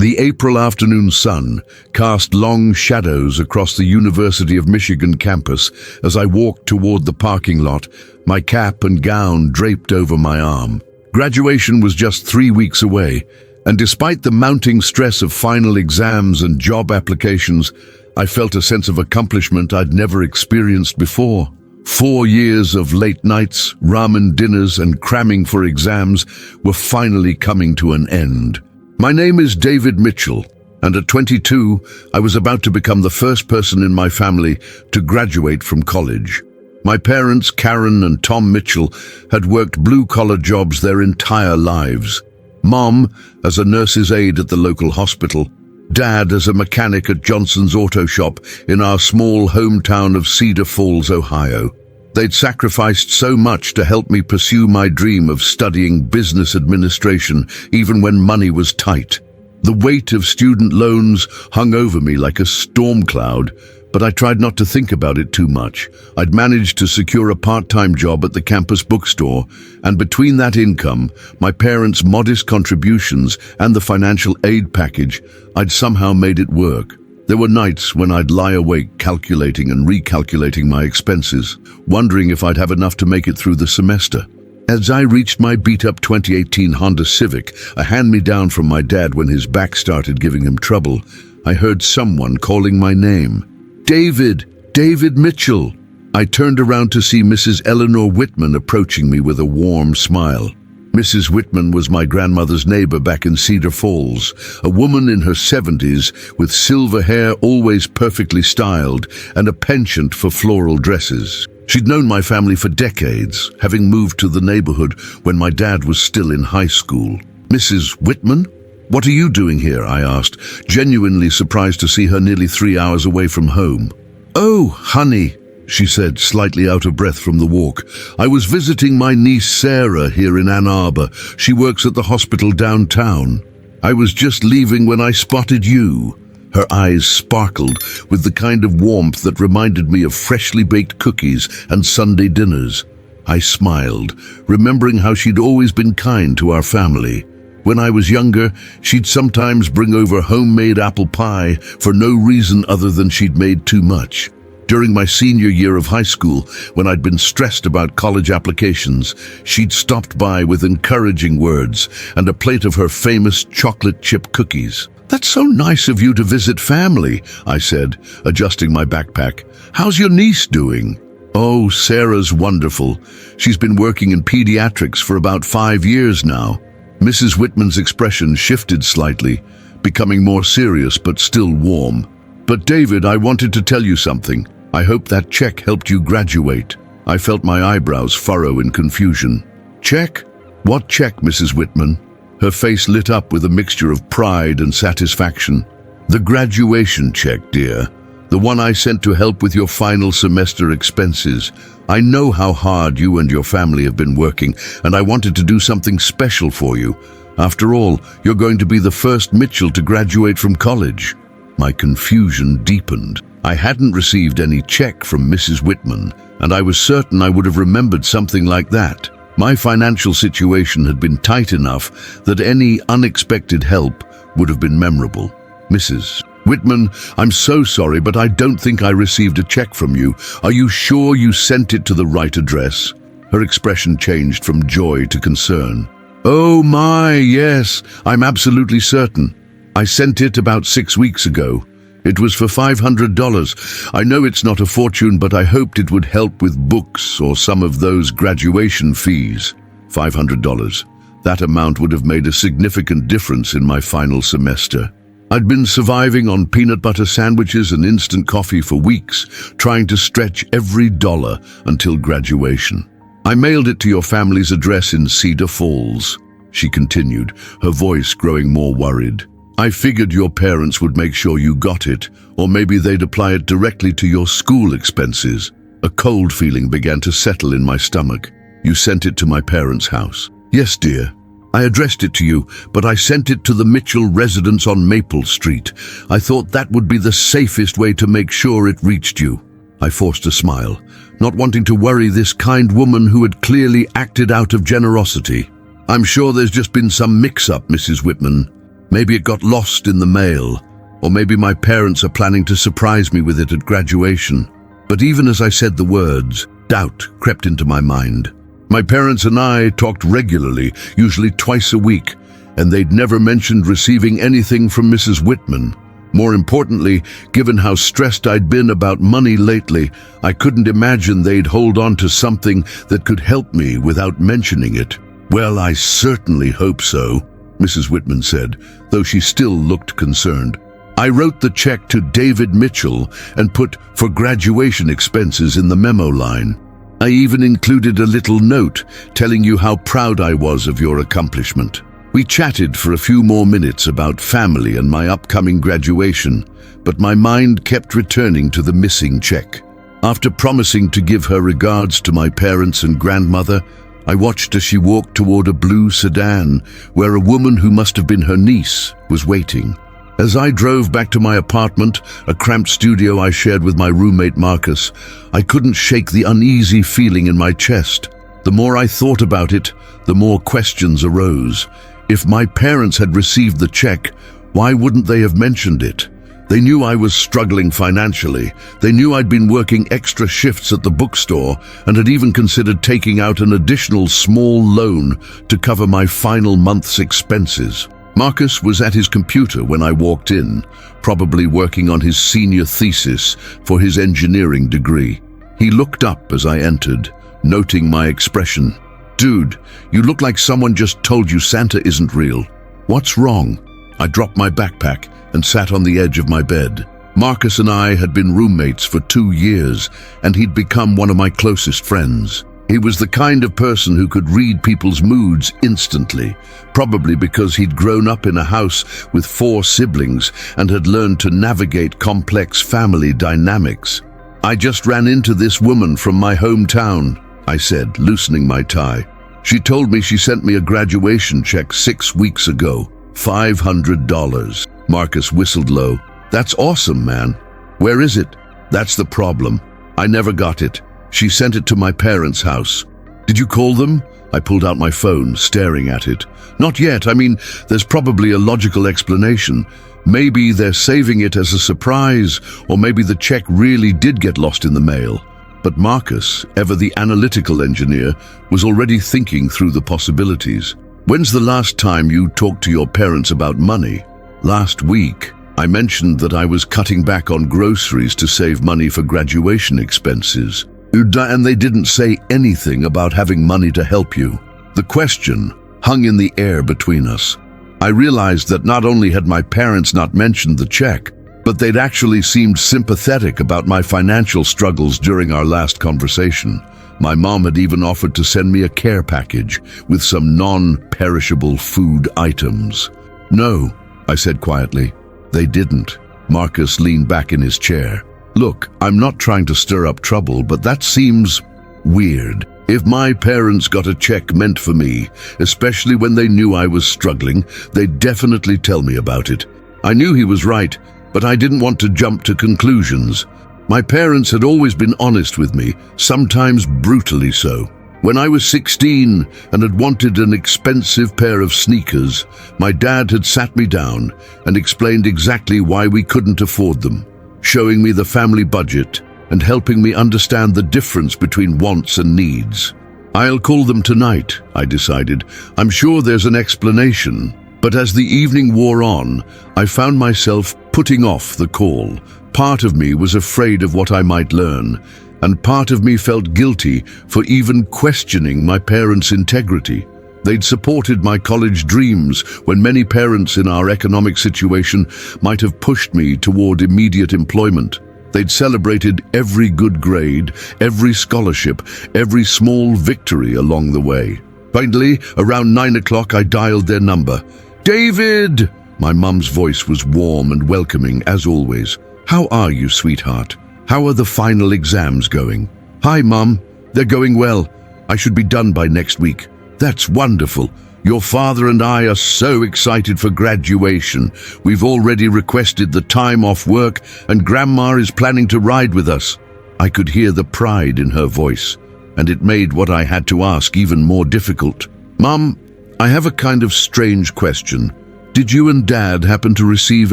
The April afternoon sun cast long shadows across the University of Michigan campus as I walked toward the parking lot, my cap and gown draped over my arm. Graduation was just 3 weeks away, and despite the mounting stress of final exams and job applications, I felt a sense of accomplishment I'd never experienced before. 4 years of late nights, ramen dinners, and cramming for exams were finally coming to an end. My name is David Mitchell, and at 22, I was about to become the first person in my family to graduate from college. My parents, Karen and Tom Mitchell, had worked blue-collar jobs their entire lives. Mom as a nurse's aide at the local hospital, Dad as a mechanic at Johnson's Auto Shop in our small hometown of Cedar Falls, Ohio. They'd sacrificed so much to help me pursue my dream of studying business administration, even when money was tight. The weight of student loans hung over me like a storm cloud, but I tried not to think about it too much. I'd managed to secure a part-time job at the campus bookstore, and between that income, my parents' modest contributions, and the financial aid package, I'd somehow made it work. There were nights when I'd lie awake calculating and recalculating my expenses, wondering if I'd have enough to make it through the semester. As I reached my beat-up 2018 Honda Civic, a hand-me-down from my dad when his back started giving him trouble, I heard someone calling my name. David Mitchell. I turned around to see Mrs. Eleanor Whitman approaching me with a warm smile. Mrs. Whitman was my grandmother's neighbor back in Cedar Falls, a woman in her 70s with silver hair always perfectly styled and a penchant for floral dresses. She'd known my family for decades, having moved to the neighborhood when my dad was still in high school. Mrs. Whitman? What are you doing here? I asked, genuinely surprised to see her nearly 3 hours away from home. Oh, honey, she said, slightly out of breath from the walk. I was visiting my niece Sarah here in Ann Arbor. She works at the hospital downtown. I was just leaving when I spotted you. Her eyes sparkled with the kind of warmth that reminded me of freshly baked cookies and Sunday dinners. I smiled, remembering how she'd always been kind to our family. When I was younger, she'd sometimes bring over homemade apple pie for no reason other than she'd made too much. During my senior year of high school, when I'd been stressed about college applications, she'd stopped by with encouraging words and a plate of her famous chocolate chip cookies. That's so nice of you to visit family, I said, adjusting my backpack. How's your niece doing? Oh, Sarah's wonderful. She's been working in pediatrics for about 5 years now. Mrs. Whitman's expression shifted slightly, becoming more serious but still warm. But David, I wanted to tell you something. I hope that check helped you graduate. I felt my eyebrows furrow in confusion. Check? What check, Mrs. Whitman? Her face lit up with a mixture of pride and satisfaction. The graduation check, dear. The one I sent to help with your final semester expenses. I know how hard you and your family have been working, and I wanted to do something special for you. After all, you're going to be the first Mitchell to graduate from college. My confusion deepened. I hadn't received any check from Mrs. Whitman, and I was certain I would have remembered something like that. My financial situation had been tight enough that any unexpected help would have been memorable. Mrs. Whitman, I'm so sorry, but I don't think I received a check from you. Are you sure you sent it to the right address? Her expression changed from joy to concern. Oh my, yes, I'm absolutely certain. I sent it about 6 weeks ago. It was for $500. I know it's not a fortune, but I hoped it would help with books or some of those graduation fees. $500. That amount would have made a significant difference in my final semester. I'd been surviving on peanut butter sandwiches and instant coffee for weeks, trying to stretch every dollar until graduation. I mailed it to your family's address in Cedar Falls, she continued, her voice growing more worried. I figured your parents would make sure you got it, or maybe they'd apply it directly to your school expenses. A cold feeling began to settle in my stomach. You sent it to my parents' house. Yes, dear. I addressed it to you, but I sent it to the Mitchell residence on Maple Street. I thought that would be the safest way to make sure it reached you. I forced a smile, not wanting to worry this kind woman who had clearly acted out of generosity. I'm sure there's just been some mix-up, Mrs. Whitman. Maybe it got lost in the mail, or maybe my parents are planning to surprise me with it at graduation. But even as I said the words, doubt crept into my mind. My parents and I talked regularly, usually twice a week, and they'd never mentioned receiving anything from Mrs. Whitman. More importantly, given how stressed I'd been about money lately, I couldn't imagine they'd hold on to something that could help me without mentioning it. "Well, I certainly hope so," Mrs. Whitman said, though she still looked concerned. I wrote the check to David Mitchell and put "for graduation expenses" in the memo line. I even included a little note telling you how proud I was of your accomplishment. We chatted for a few more minutes about family and my upcoming graduation, but my mind kept returning to the missing check. After promising to give her regards to my parents and grandmother, I watched as she walked toward a blue sedan where a woman who must have been her niece was waiting. As I drove back to my apartment, a cramped studio I shared with my roommate Marcus, I couldn't shake the uneasy feeling in my chest. The more I thought about it, the more questions arose. If my parents had received the check, why wouldn't they have mentioned it? They knew I was struggling financially. They knew I'd been working extra shifts at the bookstore and had even considered taking out an additional small loan to cover my final month's expenses. Marcus was at his computer when I walked in, probably working on his senior thesis for his engineering degree. He looked up as I entered, noting my expression. "Dude, you look like someone just told you Santa isn't real. What's wrong?" I dropped my backpack and sat on the edge of my bed. Marcus and I had been roommates for 2 years, and he'd become one of my closest friends. He was the kind of person who could read people's moods instantly, probably because he'd grown up in a house with 4 siblings and had learned to navigate complex family dynamics. "I just ran into this woman from my hometown," I said, loosening my tie. "She told me she sent me a graduation check 6 weeks ago. $500. Marcus whistled low. "That's awesome, man. Where is it?" "That's the problem. I never got it. She sent it to my parents' house." "Did you call them?" I pulled out my phone, staring at it. "Not yet. I mean, there's probably a logical explanation. Maybe they're saving it as a surprise, or maybe the check really did get lost in the mail." But Marcus, ever the analytical engineer, was already thinking through the possibilities. "When's the last time you talked to your parents about money?" "Last week. I mentioned that I was cutting back on groceries to save money for graduation expenses. And they didn't say anything about having money to help you." The question hung in the air between us. I realized that not only had my parents not mentioned the check, but they'd actually seemed sympathetic about my financial struggles during our last conversation. My mom had even offered to send me a care package with some non-perishable food items. "No," I said quietly. "They didn't." Marcus leaned back in his chair. "Look, I'm not trying to stir up trouble, but that seems weird. If my parents got a check meant for me, especially when they knew I was struggling, they'd definitely tell me about it." I knew he was right, but I didn't want to jump to conclusions. My parents had always been honest with me, sometimes brutally so. When I was 16 and had wanted an expensive pair of sneakers, my dad had sat me down and explained exactly why we couldn't afford them, showing me the family budget and helping me understand the difference between wants and needs. "I'll call them tonight," I decided. "I'm sure there's an explanation." But as the evening wore on, I found myself putting off the call. Part of me was afraid of what I might learn, and part of me felt guilty for even questioning my parents' integrity. They'd supported my college dreams when many parents in our economic situation might have pushed me toward immediate employment. They'd celebrated every good grade, every scholarship, every small victory along the way. Finally, around 9 o'clock, I dialed their number. "David!" My mum's voice was warm and welcoming, as always. "How are you, sweetheart? How are the final exams going?" "Hi, Mum. They're going well. I should be done by next week." "That's wonderful. Your father and I are so excited for graduation. We've already requested the time off work, and Grandma is planning to ride with us." I could hear the pride in her voice, and it made what I had to ask even more difficult. "Mum, I have a kind of strange question. Did you and Dad happen to receive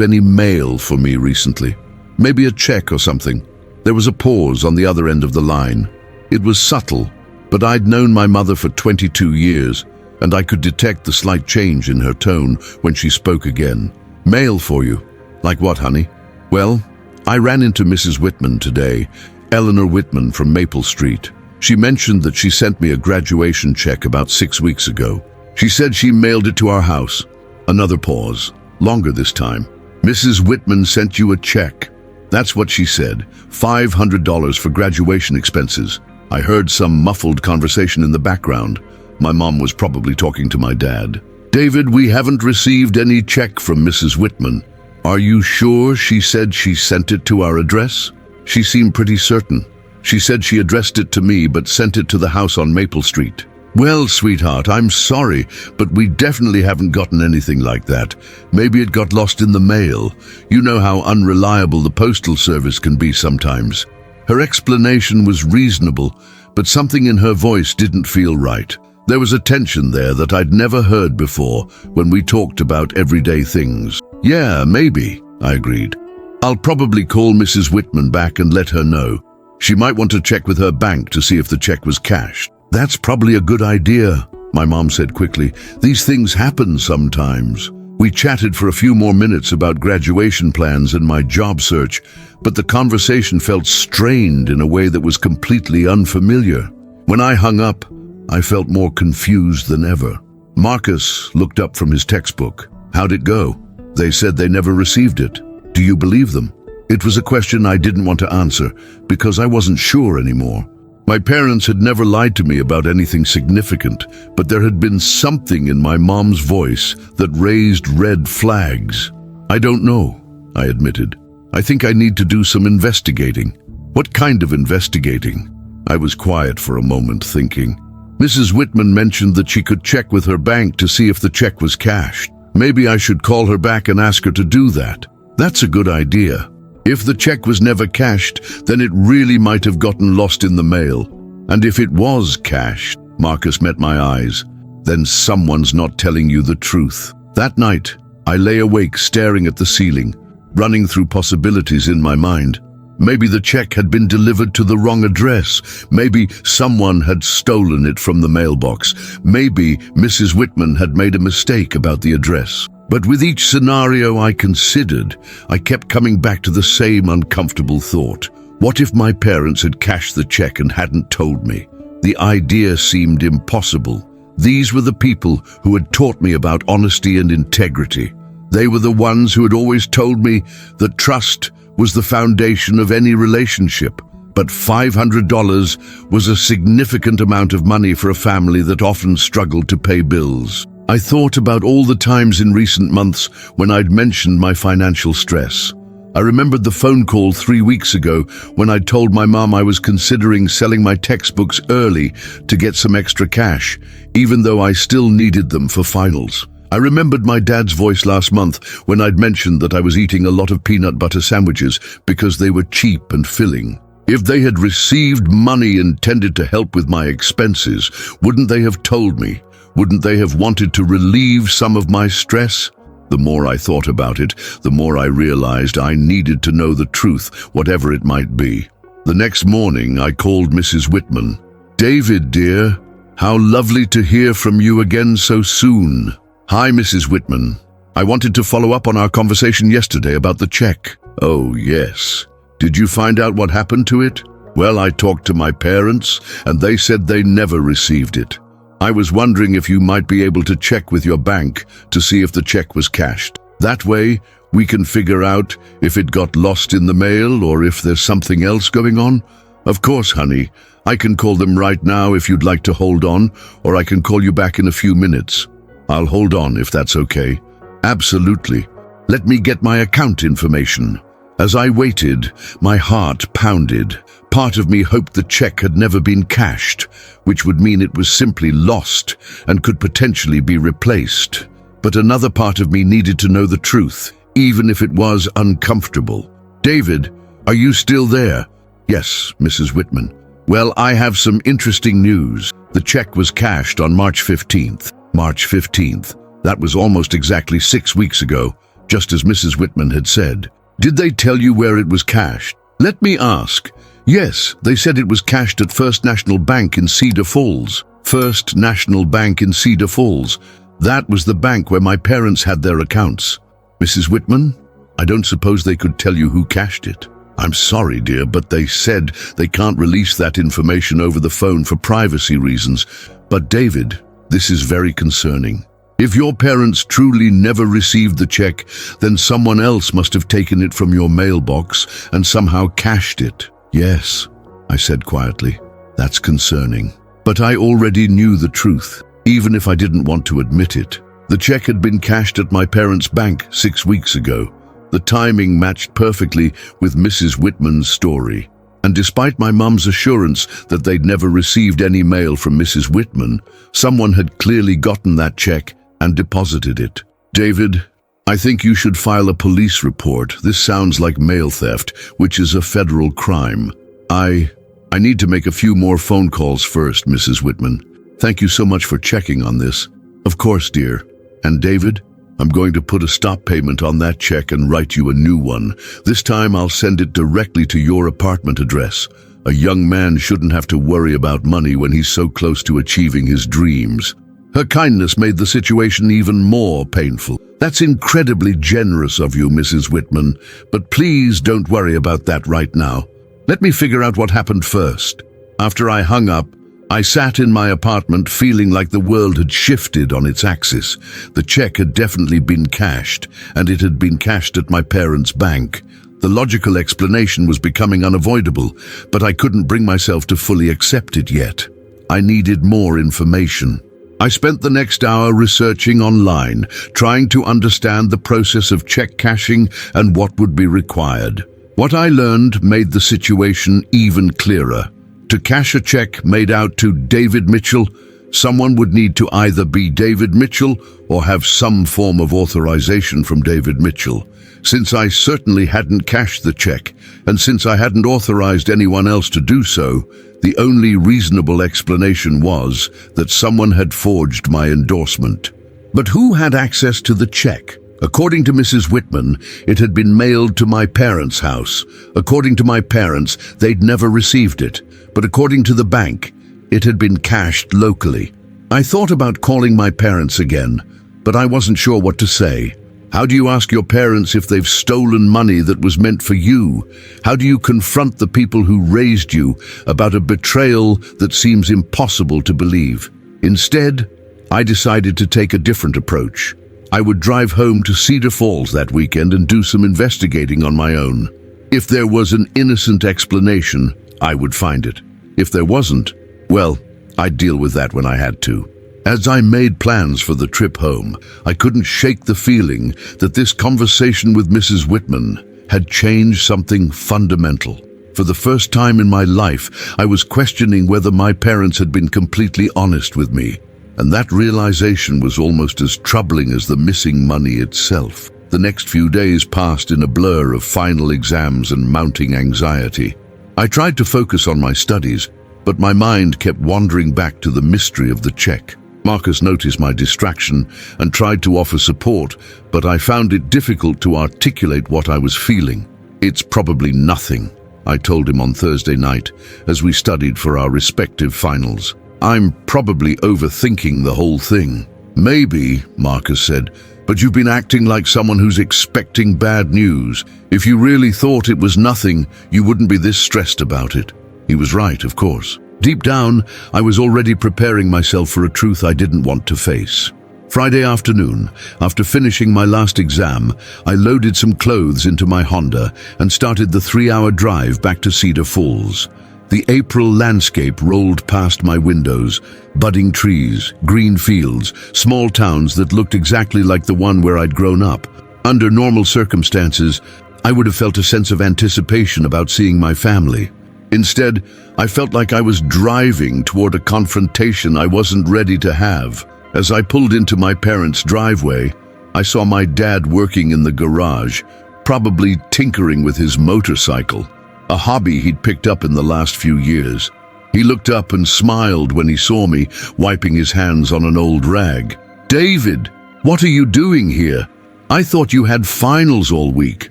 any mail for me recently? Maybe a check or something?" There was a pause on the other end of the line. It was subtle, but I'd known my mother for 22 years, and I could detect the slight change in her tone when she spoke again. "Mail for you? Like what, honey?" "Well, I ran into Mrs. Whitman today, Eleanor Whitman from Maple Street. She mentioned that she sent me a graduation check about 6 weeks ago. She said she mailed it to our house." Another pause, longer this time. "Mrs. Whitman sent you a check?" "That's what she said, $500 for graduation expenses." I heard some muffled conversation in the background. My mom was probably talking to my dad. "David, we haven't received any check from Mrs. Whitman. Are you sure she said she sent it to our address?" "She seemed pretty certain. She said she addressed it to me but sent it to the house on Maple Street." "Well, sweetheart, I'm sorry, but we definitely haven't gotten anything like that. Maybe it got lost in the mail. You know how unreliable the postal service can be sometimes." Her explanation was reasonable, but something in her voice didn't feel right. There was a tension there that I'd never heard before when we talked about everyday things. "Yeah, maybe," I agreed. "I'll probably call Mrs. Whitman back and let her know. She might want to check with her bank to see if the check was cashed." "That's probably a good idea," my mom said quickly. "These things happen sometimes." We chatted for a few more minutes about graduation plans and my job search, but the conversation felt strained in a way that was completely unfamiliar. When I hung up, I felt more confused than ever. Marcus looked up from his textbook. "How'd it go?" "They said they never received it." "Do you believe them?" It was a question I didn't want to answer because I wasn't sure anymore. My parents had never lied to me about anything significant, but there had been something in my mom's voice that raised red flags. "I don't know," I admitted. "I think I need to do some investigating." "What kind of investigating?" I was quiet for a moment, thinking. Mrs. Whitman mentioned that she could check with her bank to see if the check was cashed. Maybe I should call her back and ask her to do that. That's a good idea. If the check was never cashed, then it really might have gotten lost in the mail. And if it was cashed, Marcus met my eyes, then someone's not telling you the truth. That night, I lay awake staring at the ceiling, running through possibilities in my mind. Maybe the check had been delivered to the wrong address. Maybe someone had stolen it from the mailbox. Maybe Mrs. Whitman had made a mistake about the address. But with each scenario I considered, I kept coming back to the same uncomfortable thought. What if my parents had cashed the check and hadn't told me? The idea seemed impossible. These were the people who had taught me about honesty and integrity. They were the ones who had always told me that trust was the foundation of any relationship. But $500 was a significant amount of money for a family that often struggled to pay bills. I thought about all the times in recent months when I'd mentioned my financial stress. I remembered the phone call 3 weeks ago when I'd told my mom I was considering selling my textbooks early to get some extra cash, even though I still needed them for finals. I remembered my dad's voice last month when I'd mentioned that I was eating a lot of peanut butter sandwiches because they were cheap and filling. If they had received money intended to help with my expenses, wouldn't they have told me? Wouldn't they have wanted to relieve some of my stress? The more I thought about it, the more I realized I needed to know the truth, whatever it might be. The next morning, I called Mrs. Whitman. "David, dear, how lovely to hear from you again so soon." "Hi, Mrs. Whitman. I wanted to follow up on our conversation yesterday about the check." "Oh, yes. Did you find out what happened to it?" "Well, I talked to my parents, and they said they never received it. I was wondering if you might be able to check with your bank to see if the check was cashed. That way, we can figure out if it got lost in the mail or if there's something else going on." "Of course, honey. I can call them right now if you'd like to hold on, or I can call you back in a few minutes." "I'll hold on if that's okay." "Absolutely. Let me get my account information." As I waited, my heart pounded. Part of me hoped the check had never been cashed, which would mean it was simply lost and could potentially be replaced. But another part of me needed to know the truth, even if it was uncomfortable. "David, are you still there?" "Yes, Mrs. Whitman." "Well, I have some interesting news. The check was cashed on March 15th. March 15th. That was almost exactly 6 weeks ago, just as Mrs. Whitman had said. Did they tell you where it was cashed? Let me ask. Yes, they said it was cashed at First National Bank in Cedar Falls. First National Bank in Cedar Falls. That was the bank where my parents had their accounts. Mrs. Whitman, I don't suppose they could tell you who cashed it. I'm sorry, dear, but they said they can't release that information over the phone for privacy reasons. But David, this is very concerning. If your parents truly never received the check, then someone else must have taken it from your mailbox and somehow cashed it. Yes, I said quietly. That's concerning. But I already knew the truth, even if I didn't want to admit it. The check had been cashed at my parents' bank 6 weeks ago. The timing matched perfectly with Mrs. Whitman's story. And despite my mum's assurance that they'd never received any mail from Mrs. Whitman, someone had clearly gotten that check and deposited it. David, I think you should file a police report. This sounds like mail theft, which is a federal crime. I need to make a few more phone calls first, Mrs. Whitman. Thank you so much for checking on this. Of course, dear. And David, I'm going to put a stop payment on that check and write you a new one. This time I'll send it directly to your apartment address. A young man shouldn't have to worry about money when he's so close to achieving his dreams. Her kindness made the situation even more painful. That's incredibly generous of you, Mrs. Whitman, but please don't worry about that right now. Let me figure out what happened first. After I hung up, I sat in my apartment feeling like the world had shifted on its axis. The check had definitely been cashed, and it had been cashed at my parents' bank. The logical explanation was becoming unavoidable, but I couldn't bring myself to fully accept it yet. I needed more information. I spent the next hour researching online, trying to understand the process of check cashing and what would be required. What I learned made the situation even clearer. To cash a check made out to David Mitchell, someone would need to either be David Mitchell or have some form of authorization from David Mitchell. Since I certainly hadn't cashed the check, and since I hadn't authorized anyone else to do so, the only reasonable explanation was that someone had forged my endorsement. But who had access to the check? According to Mrs. Whitman, it had been mailed to my parents' house. According to my parents, they'd never received it. But according to the bank, it had been cashed locally. I thought about calling my parents again, but I wasn't sure what to say. How do you ask your parents if they've stolen money that was meant for you? How do you confront the people who raised you about a betrayal that seems impossible to believe? Instead, I decided to take a different approach. I would drive home to Cedar Falls that weekend and do some investigating on my own. If there was an innocent explanation, I would find it. If there wasn't, well, I'd deal with that when I had to. As I made plans for the trip home, I couldn't shake the feeling that this conversation with Mrs. Whitman had changed something fundamental. For the first time in my life, I was questioning whether my parents had been completely honest with me, and that realization was almost as troubling as the missing money itself. The next few days passed in a blur of final exams and mounting anxiety. I tried to focus on my studies, but my mind kept wandering back to the mystery of the check. Marcus noticed my distraction and tried to offer support, but I found it difficult to articulate what I was feeling. It's probably nothing, I told him on Thursday night as we studied for our respective finals. I'm probably overthinking the whole thing. Maybe, Marcus said, but you've been acting like someone who's expecting bad news. If you really thought it was nothing, you wouldn't be this stressed about it. He was right, of course. Deep down, I was already preparing myself for a truth I didn't want to face. Friday afternoon, after finishing my last exam, I loaded some clothes into my Honda and started the 3-hour drive back to Cedar Falls. The April landscape rolled past my windows, budding trees, green fields, small towns that looked exactly like the one where I'd grown up. Under normal circumstances, I would have felt a sense of anticipation about seeing my family. Instead, I felt like I was driving toward a confrontation I wasn't ready to have. As I pulled into my parents' driveway, I saw my dad working in the garage, probably tinkering with his motorcycle, a hobby he'd picked up in the last few years. He looked up and smiled when he saw me, wiping his hands on an old rag. "David, What are you doing here? I thought you had finals all week.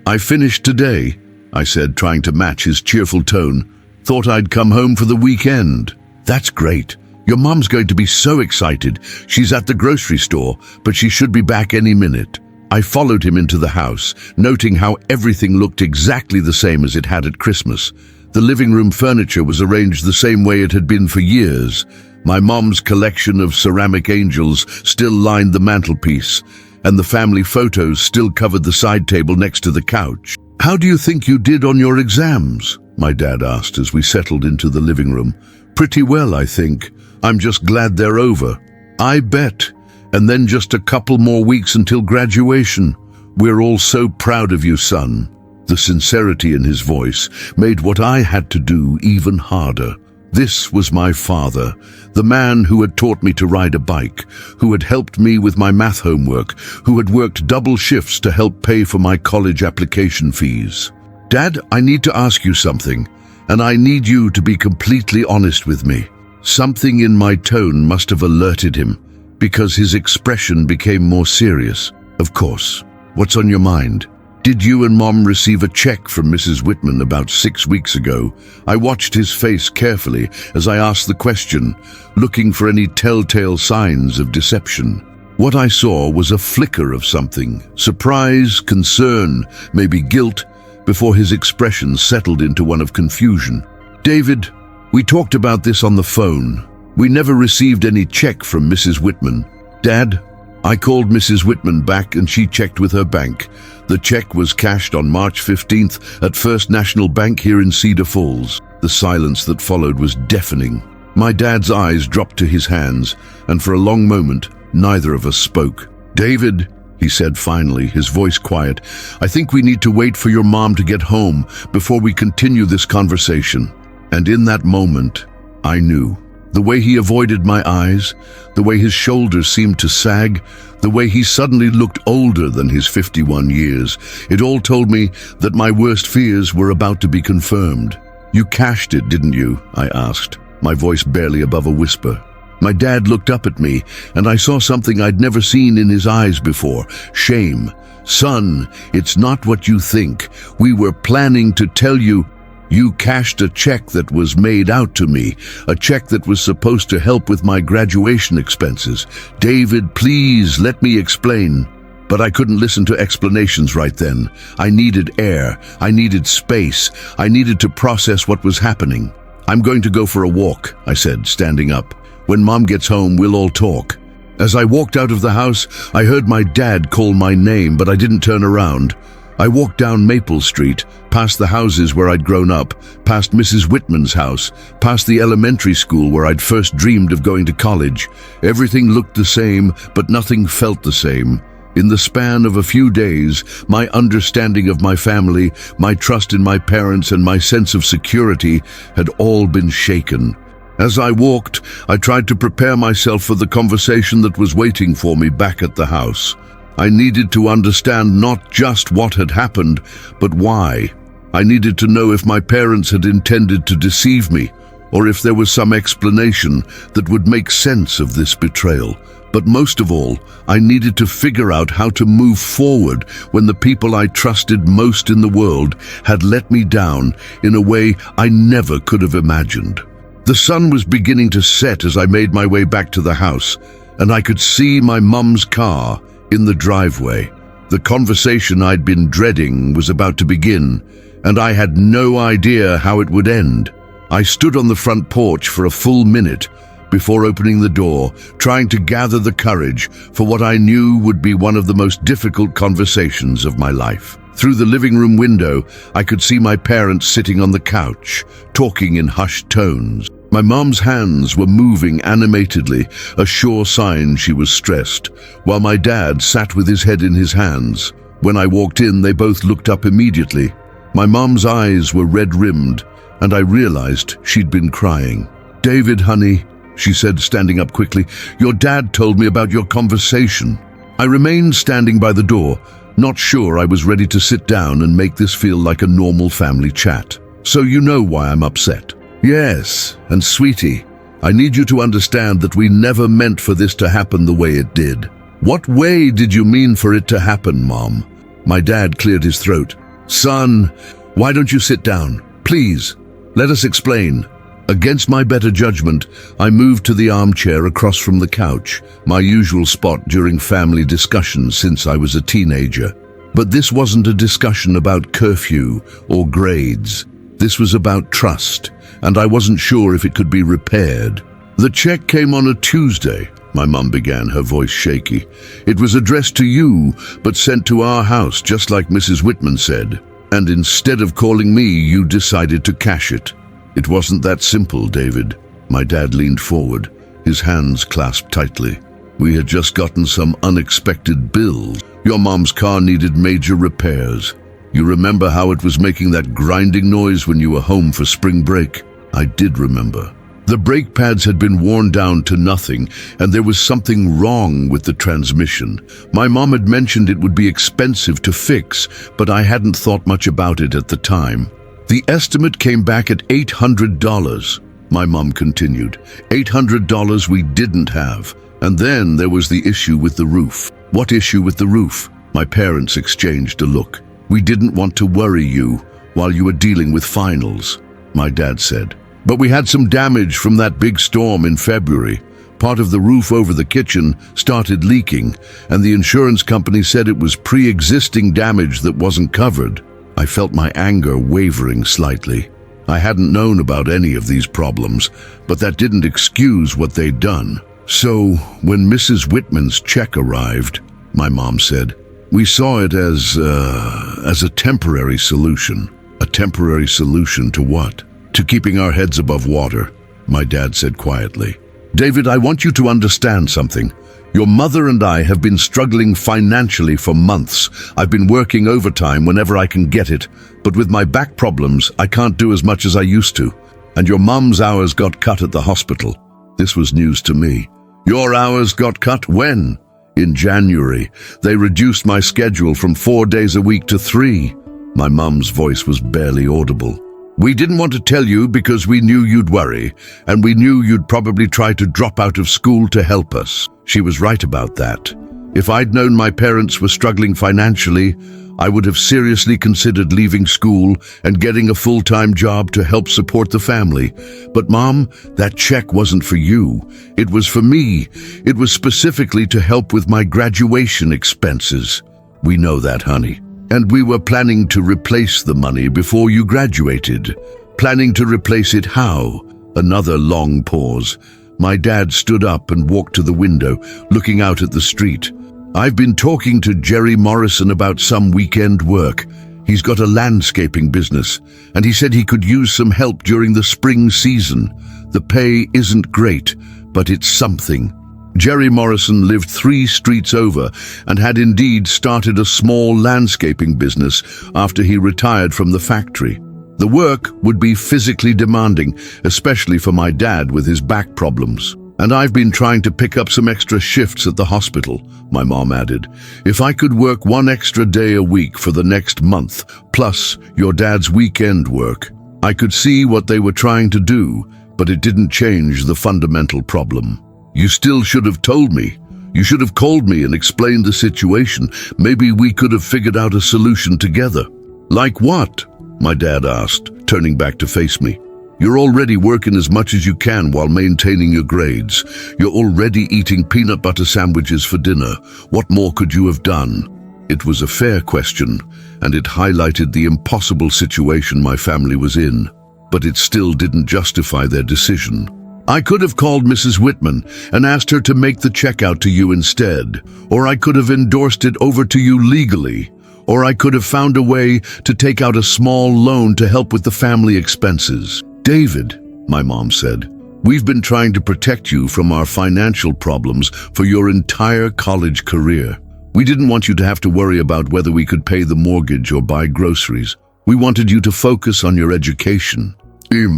I finished today, I said, trying to match his cheerful tone. Thought I'd come home for the weekend. That's great. Your mom's going to be so excited. She's at the grocery store, but she should be back any minute. I followed him into the house, noting how everything looked exactly the same as it had at Christmas. The living room furniture was arranged the same way it had been for years. My mom's collection of ceramic angels still lined the mantelpiece, and the family photos still covered the side table next to the couch. How do you think you did on your exams? My dad asked as we settled into the living room. Pretty well, I think. I'm just glad they're over. I bet. And then just a couple more weeks until graduation. We're all so proud of you, son. The sincerity in his voice made what I had to do even harder. This was my father, the man who had taught me to ride a bike, who had helped me with my math homework, who had worked double shifts to help pay for my college application fees. Dad, I need to ask you something, and I need you to be completely honest with me. Something in my tone must have alerted him, because his expression became more serious. Of course. What's on your mind? Did you and Mom receive a check from Mrs. Whitman about 6 weeks ago? I watched his face carefully as I asked the question, looking for any telltale signs of deception. What I saw was a flicker of something, surprise, concern, maybe guilt, before his expression settled into one of confusion. David, we talked about this on the phone. We never received any check from Mrs. Whitman. Dad, I called Mrs. Whitman back and she checked with her bank. The check was cashed on March 15th at First National Bank here in Cedar Falls. The silence that followed was deafening. My dad's eyes dropped to his hands, and for a long moment, neither of us spoke. David, he said finally, his voice quiet, I think we need to wait for your mom to get home before we continue this conversation. And in that moment, I knew. The way he avoided my eyes, the way his shoulders seemed to sag, the way he suddenly looked older than his 51 years, it all told me that my worst fears were about to be confirmed. You cashed it, didn't you? I asked, my voice barely above a whisper. My dad looked up at me, and I saw something I'd never seen in his eyes before. Shame. Son, it's not what you think. We were planning to tell you. You cashed a check that was made out to me, a check that was supposed to help with my graduation expenses. David, please let me explain. But I couldn't listen to explanations right then. I needed air. I needed space. I needed to process what was happening. I'm going to go for a walk, I said, standing up. When Mom gets home, we'll all talk. As I walked out of the house, I heard my dad call my name, but I didn't turn around. I walked down Maple Street, past the houses where I'd grown up, past Mrs. Whitman's house, past the elementary school where I'd first dreamed of going to college. Everything looked the same, but nothing felt the same. In the span of a few days, my understanding of my family, my trust in my parents, and my sense of security had all been shaken. As I walked, I tried to prepare myself for the conversation that was waiting for me back at the house. I needed to understand not just what had happened, but why. I needed to know if my parents had intended to deceive me, or if there was some explanation that would make sense of this betrayal. But most of all, I needed to figure out how to move forward when the people I trusted most in the world had let me down in a way I never could have imagined. The sun was beginning to set as I made my way back to the house, and I could see my mum's car in the driveway. The conversation I'd been dreading was about to begin, and I had no idea how it would end. I stood on the front porch for a full minute before opening the door, trying to gather the courage for what I knew would be one of the most difficult conversations of my life. Through the living room window, I could see my parents sitting on the couch, talking in hushed tones. My mom's hands were moving animatedly, a sure sign she was stressed, while my dad sat with his head in his hands. When I walked in, they both looked up immediately. My mom's eyes were red-rimmed, and I realized she'd been crying. David, honey, she said, standing up quickly, your dad told me about your conversation. I remained standing by the door, not sure I was ready to sit down and make this feel like a normal family chat. So you know why I'm upset. Yes, and sweetie, I need you to understand that we never meant for this to happen the way it did. What way did you mean for it to happen, Mom? My dad cleared his throat. Son, why don't you sit down? Please, let us explain. Against my better judgment, I moved to the armchair across from the couch, my usual spot during family discussions since I was a teenager. But this wasn't a discussion about curfew or grades. This was about trust, and I wasn't sure if it could be repaired. The check came on a Tuesday, my mum began, her voice shaky. It was addressed to you, but sent to our house, just like Mrs. Whitman said. And instead of calling me, you decided to cash it. It wasn't that simple, David. My dad leaned forward, his hands clasped tightly. We had just gotten some unexpected bills. Your mom's car needed major repairs. You remember how it was making that grinding noise when you were home for spring break? I did remember. The brake pads had been worn down to nothing, and there was something wrong with the transmission. My mom had mentioned it would be expensive to fix, but I hadn't thought much about it at the time. The estimate came back at $800, my mom continued. $800 we didn't have. And then there was the issue with the roof. What issue with the roof? My parents exchanged a look. We didn't want to worry you while you were dealing with finals, my dad said. But we had some damage from that big storm in February. Part of the roof over the kitchen started leaking, and the insurance company said it was pre-existing damage that wasn't covered. I felt my anger wavering slightly. I hadn't known about any of these problems, but that didn't excuse what they'd done. So, when Mrs. Whitman's check arrived, my mom said, we saw it as a temporary solution. A temporary solution to what? To keeping our heads above water, my dad said quietly. David, I want you to understand something. Your mother and I have been struggling financially for months. I've been working overtime whenever I can get it, but with my back problems, I can't do as much as I used to. And your mum's hours got cut at the hospital. This was news to me. Your hours got cut when? In January. They reduced my schedule from 4 days a week to 3. My mum's voice was barely audible. We didn't want to tell you because we knew you'd worry, and we knew you'd probably try to drop out of school to help us. She was right about that. If I'd known my parents were struggling financially, I would have seriously considered leaving school and getting a full-time job to help support the family. But Mom, that check wasn't for you. It was for me. It was specifically to help with my graduation expenses. We know that, honey. And we were planning to replace the money before you graduated. Planning to replace it how? Another long pause. My dad stood up and walked to the window, looking out at the street. I've been talking to Jerry Morrison about some weekend work. He's got a landscaping business, and he said he could use some help during the spring season. The pay isn't great, but it's something. Jerry Morrison lived 3 streets over and had indeed started a small landscaping business after he retired from the factory. The work would be physically demanding, especially for my dad with his back problems. And I've been trying to pick up some extra shifts at the hospital, my mom added. If I could work 1 extra day a week for the next month, plus your dad's weekend work, I could see what they were trying to do, but it didn't change the fundamental problem. You still should have told me. You should have called me and explained the situation. Maybe we could have figured out a solution together. Like what? My dad asked, turning back to face me. You're already working as much as you can while maintaining your grades. You're already eating peanut butter sandwiches for dinner. What more could you have done? It was a fair question, and it highlighted the impossible situation my family was in. But it still didn't justify their decision. I could have called Mrs. Whitman and asked her to make the check out to you instead, or I could have endorsed it over to you legally, or I could have found a way to take out a small loan to help with the family expenses. David, my mom said, we've been trying to protect you from our financial problems for your entire college career. We didn't want you to have to worry about whether we could pay the mortgage or buy groceries. We wanted you to focus on your education.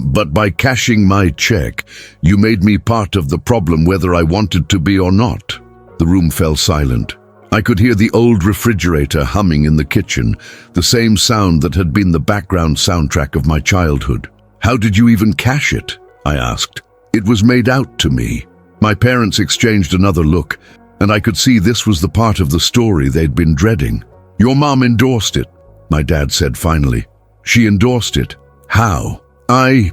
But by cashing my check, you made me part of the problem whether I wanted to be or not. The room fell silent. I could hear the old refrigerator humming in the kitchen, the same sound that had been the background soundtrack of my childhood. How did you even cash it? I asked. It was made out to me. My parents exchanged another look. and I could see this was the part of the story they'd been dreading. "Your mom endorsed it," my dad said finally. "She endorsed it. How?" I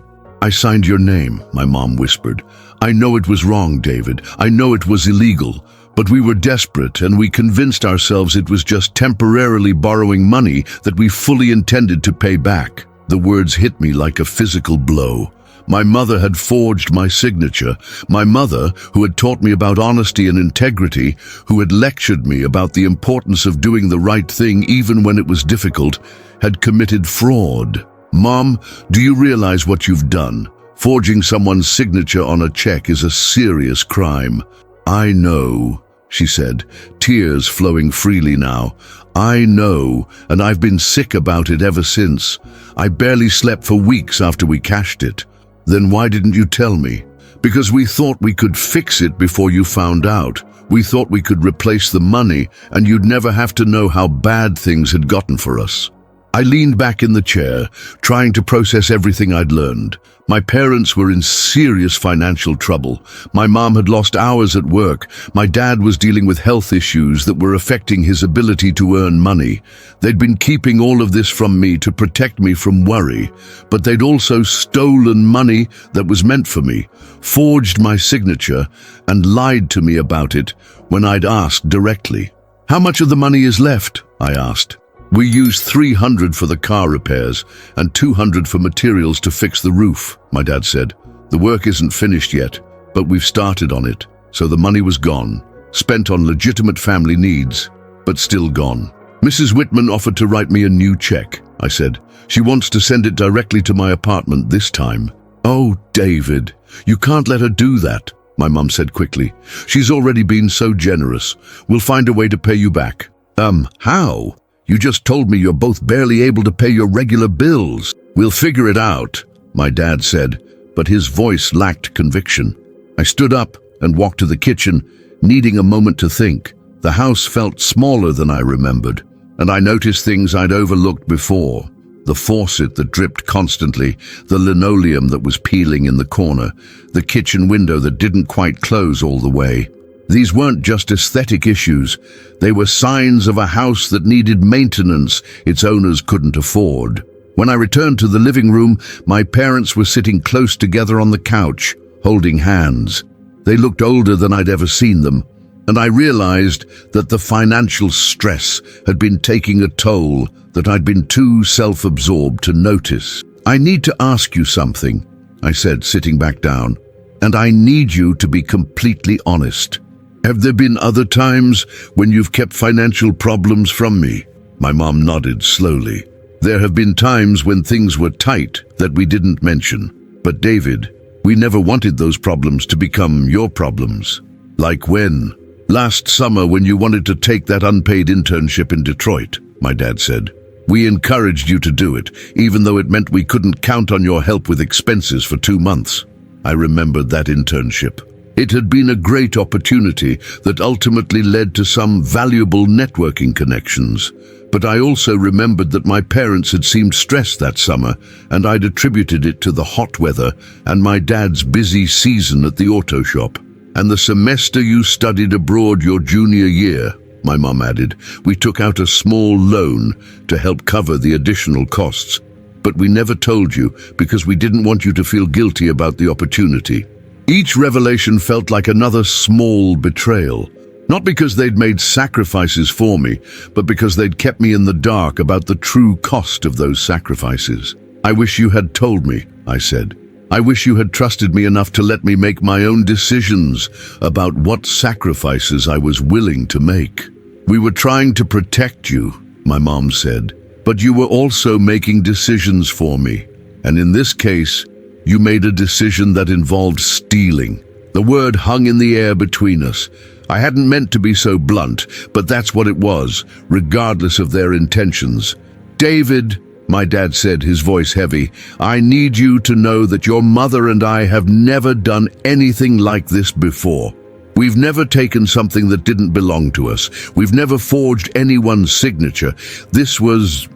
signed your name," my mom whispered. "I know it was wrong, David. I know it was illegal. But we were desperate, and we convinced ourselves it was just temporarily borrowing money that we fully intended to pay back." The words hit me like a physical blow. My mother had forged my signature. My mother, who had taught me about honesty and integrity, who had lectured me about the importance of doing the right thing even when it was difficult, had committed fraud. "Mom, do you realize what you've done? Forging someone's signature on a check is a serious crime." "I know," she said, tears flowing freely now. "I know, and I've been sick about it ever since. I barely slept for weeks after we cashed it." "Then why didn't you tell me?" "Because we thought we could fix it before you found out. We thought we could replace the money, and you'd never have to know how bad things had gotten for us." I leaned back in the chair, trying to process everything I'd learned. My parents were in serious financial trouble. My mom had lost hours at work. My dad was dealing with health issues that were affecting his ability to earn money. They'd been keeping all of this from me to protect me from worry, but they'd also stolen money that was meant for me, forged my signature, and lied to me about it when I'd asked directly. "How much of the money is left?" I asked. "We used $300 for the car repairs and $200 for materials to fix the roof," my dad said. "The work isn't finished yet, but we've started on it." So the money was gone, spent on legitimate family needs, but still gone. "Mrs. Whitman offered to write me a new check," I said. "She wants to send it directly to my apartment this time." "Oh, David, you can't let her do that," my mum said quickly. "She's already been so generous. We'll find a way to pay you back." How? You just told me you're both barely able to pay your regular bills." "We'll figure it out," my dad said, but his voice lacked conviction. I stood up and walked to the kitchen, needing a moment to think. The house felt smaller than I remembered, and I noticed things I'd overlooked before. The faucet that dripped constantly, the linoleum that was peeling in the corner, the kitchen window that didn't quite close all the way. These weren't just aesthetic issues. They were signs of a house that needed maintenance its owners couldn't afford. When I returned to the living room, my parents were sitting close together on the couch, holding hands. They looked older than I'd ever seen them, and I realized that the financial stress had been taking a toll that I'd been too self-absorbed to notice. "I need to ask you something," I said, sitting back down, "and I need you to be completely honest. Have there been other times when you've kept financial problems from me?" My mom nodded slowly. "There have been times when things were tight that we didn't mention. But David, we never wanted those problems to become your problems." "Like when?" "Last summer when you wanted to take that unpaid internship in Detroit," my dad said. "We encouraged you to do it, even though it meant we couldn't count on your help with expenses for 2 months. I remembered that internship. It had been a great opportunity that ultimately led to some valuable networking connections. But I also remembered that my parents had seemed stressed that summer, and I'd attributed it to the hot weather and my dad's busy season at the auto shop. "And the semester you studied abroad your junior year," my mom added, "we took out a small loan to help cover the additional costs. But we never told you because we didn't want you to feel guilty about the opportunity." Each revelation felt like another small betrayal. Not because they'd made sacrifices for me, but because they'd kept me in the dark about the true cost of those sacrifices. "I wish you had told me," I said. "I wish you had trusted me enough to let me make my own decisions about what sacrifices I was willing to make." "We were trying to protect you," my mom said, "but you were also making decisions for me. And in this case, you made a decision that involved stealing." The word hung in the air between us. I hadn't meant to be so blunt, but that's what it was, regardless of their intentions. "David," my dad said, his voice heavy, "I need you to know that your mother and I have never done anything like this before. We've never taken something that didn't belong to us. We've never forged anyone's signature. This was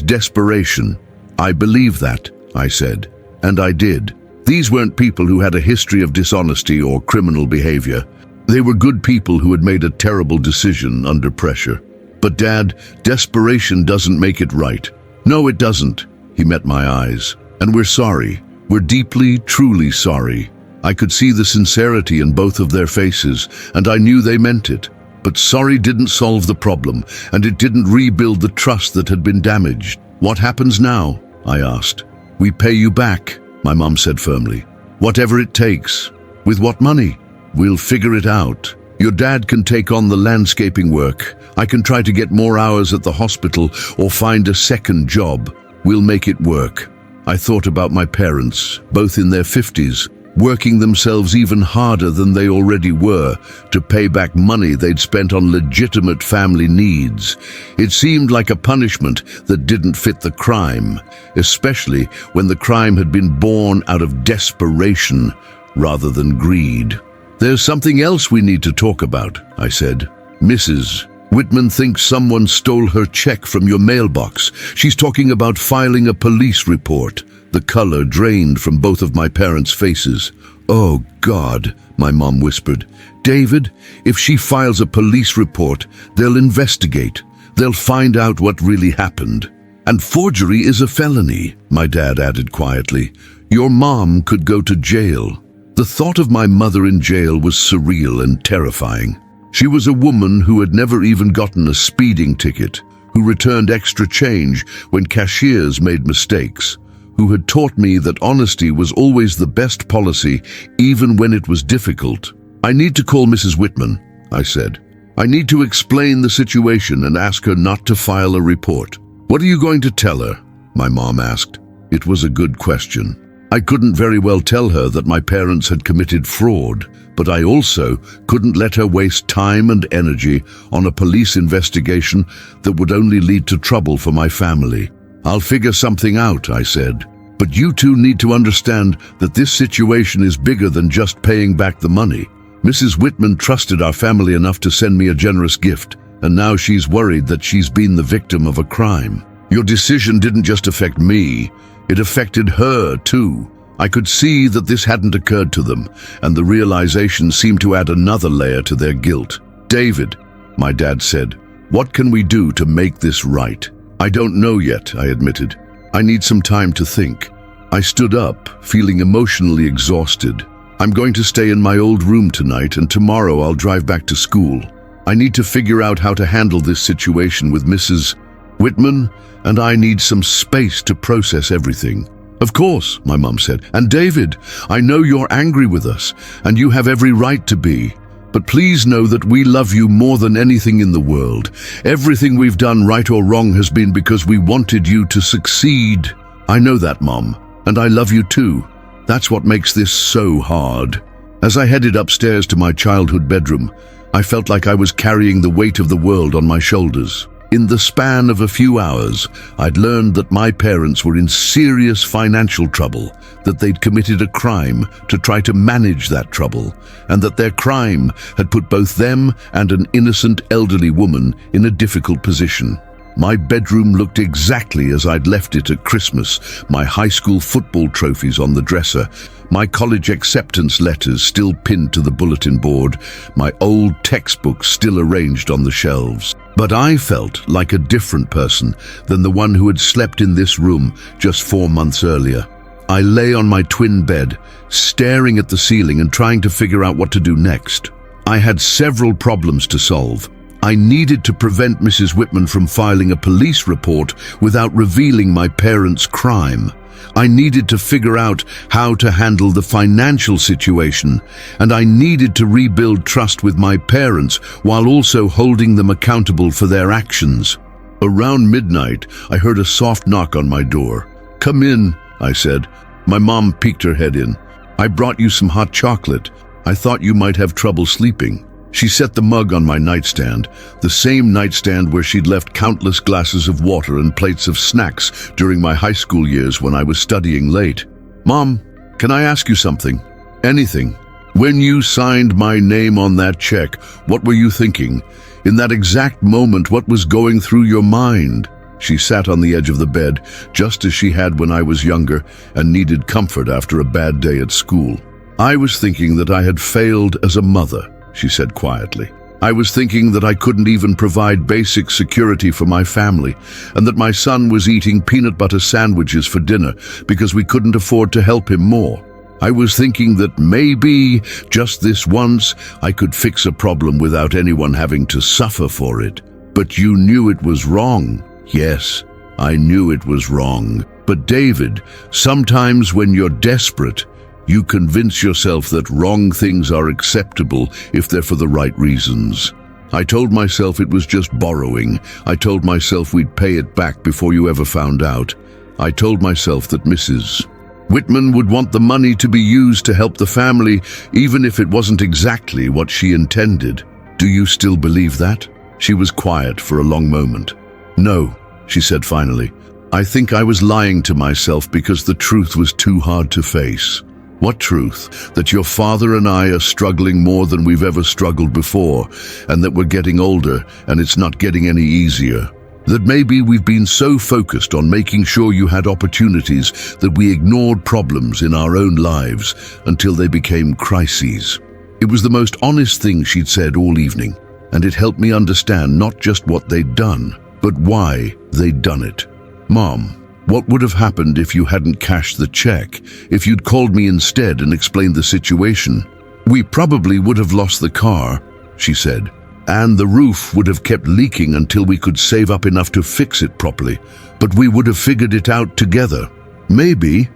desperation." "I believe that," I said. And I did. These weren't people who had a history of dishonesty or criminal behavior. They were good people who had made a terrible decision under pressure. But Dad, desperation doesn't make it right. No, it doesn't. He met my eyes. And we're sorry. We're deeply, truly sorry. I could see the sincerity in both of their faces, and I knew they meant it. But sorry didn't solve the problem, and it didn't rebuild the trust that had been damaged. What happens now? I asked. We pay you back, my mom said firmly. Whatever it takes. With what money? We'll figure it out. Your dad can take on the landscaping work. I can try to get more hours at the hospital or find a second job. We'll make it work. I thought about my parents, both in their 50s, working themselves even harder than they already were to pay back money they'd spent on legitimate family needs. It seemed like a punishment that didn't fit the crime, especially when the crime had been born out of desperation rather than greed. There's something else we need to talk about, I said. Mrs. Whitman thinks someone stole her check from your mailbox. She's talking about filing a police report. The color drained from both of my parents' faces. Oh, God, my mom whispered. David, if she files a police report, they'll investigate. They'll find out what really happened. And forgery is a felony, my dad added quietly. Your mom could go to jail. The thought of my mother in jail was surreal and terrifying. She was a woman who had never even gotten a speeding ticket, who returned extra change when cashiers made mistakes, who had taught me that honesty was always the best policy, even when it was difficult. I need to call Mrs. Whitman, I said. I need to explain the situation and ask her not to file a report. What are you going to tell her? My mom asked. It was a good question. I couldn't very well tell her that my parents had committed fraud, but I also couldn't let her waste time and energy on a police investigation that would only lead to trouble for my family. I'll figure something out, I said. But you two need to understand that this situation is bigger than just paying back the money. Mrs. Whitman trusted our family enough to send me a generous gift, and now she's worried that she's been the victim of a crime. Your decision didn't just affect me, it affected her too. I could see that this hadn't occurred to them, and the realization seemed to add another layer to their guilt. David, my dad said, what can we do to make this right? I don't know yet, I admitted. I need some time to think. I stood up, feeling emotionally exhausted. I'm going to stay in my old room tonight, and tomorrow I'll drive back to school. I need to figure out how to handle this situation with Mrs. Whitman, and I need some space to process everything. Of course, my mum said. And David, I know you're angry with us, and you have every right to be. But please know that we love you more than anything in the world. Everything we've done, right or wrong, has been because we wanted you to succeed. I know that, Mom, and I love you too. That's what makes this so hard. As I headed upstairs to my childhood bedroom, I felt like I was carrying the weight of the world on my shoulders. In the span of a few hours, I'd learned that my parents were in serious financial trouble, that they'd committed a crime to try to manage that trouble, and that their crime had put both them and an innocent elderly woman in a difficult position. My bedroom looked exactly as I'd left it at Christmas, my high school football trophies on the dresser, my college acceptance letters still pinned to the bulletin board, my old textbooks still arranged on the shelves. But I felt like a different person than the one who had slept in this room just 4 months earlier. I lay on my twin bed, staring at the ceiling and trying to figure out what to do next. I had several problems to solve. I needed to prevent Mrs. Whitman from filing a police report without revealing my parents' crime. I needed to figure out how to handle the financial situation, and I needed to rebuild trust with my parents while also holding them accountable for their actions. Around midnight, I heard a soft knock on my door. "Come in," I said. My mom peeked her head in. "I brought you some hot chocolate. I thought you might have trouble sleeping." She set the mug on my nightstand, the same nightstand where she'd left countless glasses of water and plates of snacks during my high school years when I was studying late. "Mom, can I ask you something?" "Anything." "When you signed my name on that check, what were you thinking? In that exact moment, what was going through your mind?" She sat on the edge of the bed, just as she had when I was younger and needed comfort after a bad day at school. "I was thinking that I had failed as a mother," she said quietly. I was thinking that I couldn't even provide basic security for my family, and that my son was eating peanut butter sandwiches for dinner because we couldn't afford to help him more. I was thinking that maybe, just this once, I could fix a problem without anyone having to suffer for it. But you knew it was wrong. Yes, I knew it was wrong. But David, sometimes when you're desperate, you convince yourself that wrong things are acceptable if they're for the right reasons. I told myself it was just borrowing. I told myself we'd pay it back before you ever found out. I told myself that Mrs. Whitman would want the money to be used to help the family, even if it wasn't exactly what she intended. Do you still believe that? She was quiet for a long moment. No, she said finally. I think I was lying to myself because the truth was too hard to face. What truth? That your father and I are struggling more than we've ever struggled before, and that we're getting older and it's not getting any easier. That maybe we've been so focused on making sure you had opportunities that we ignored problems in our own lives until they became crises. It was the most honest thing she'd said all evening, and it helped me understand not just what they'd done, but why they'd done it. Mom, what would have happened if you hadn't cashed the check, if you'd called me instead and explained the situation? We probably would have lost the car, she said, and the roof would have kept leaking until we could save up enough to fix it properly, but we would have figured it out together. Maybe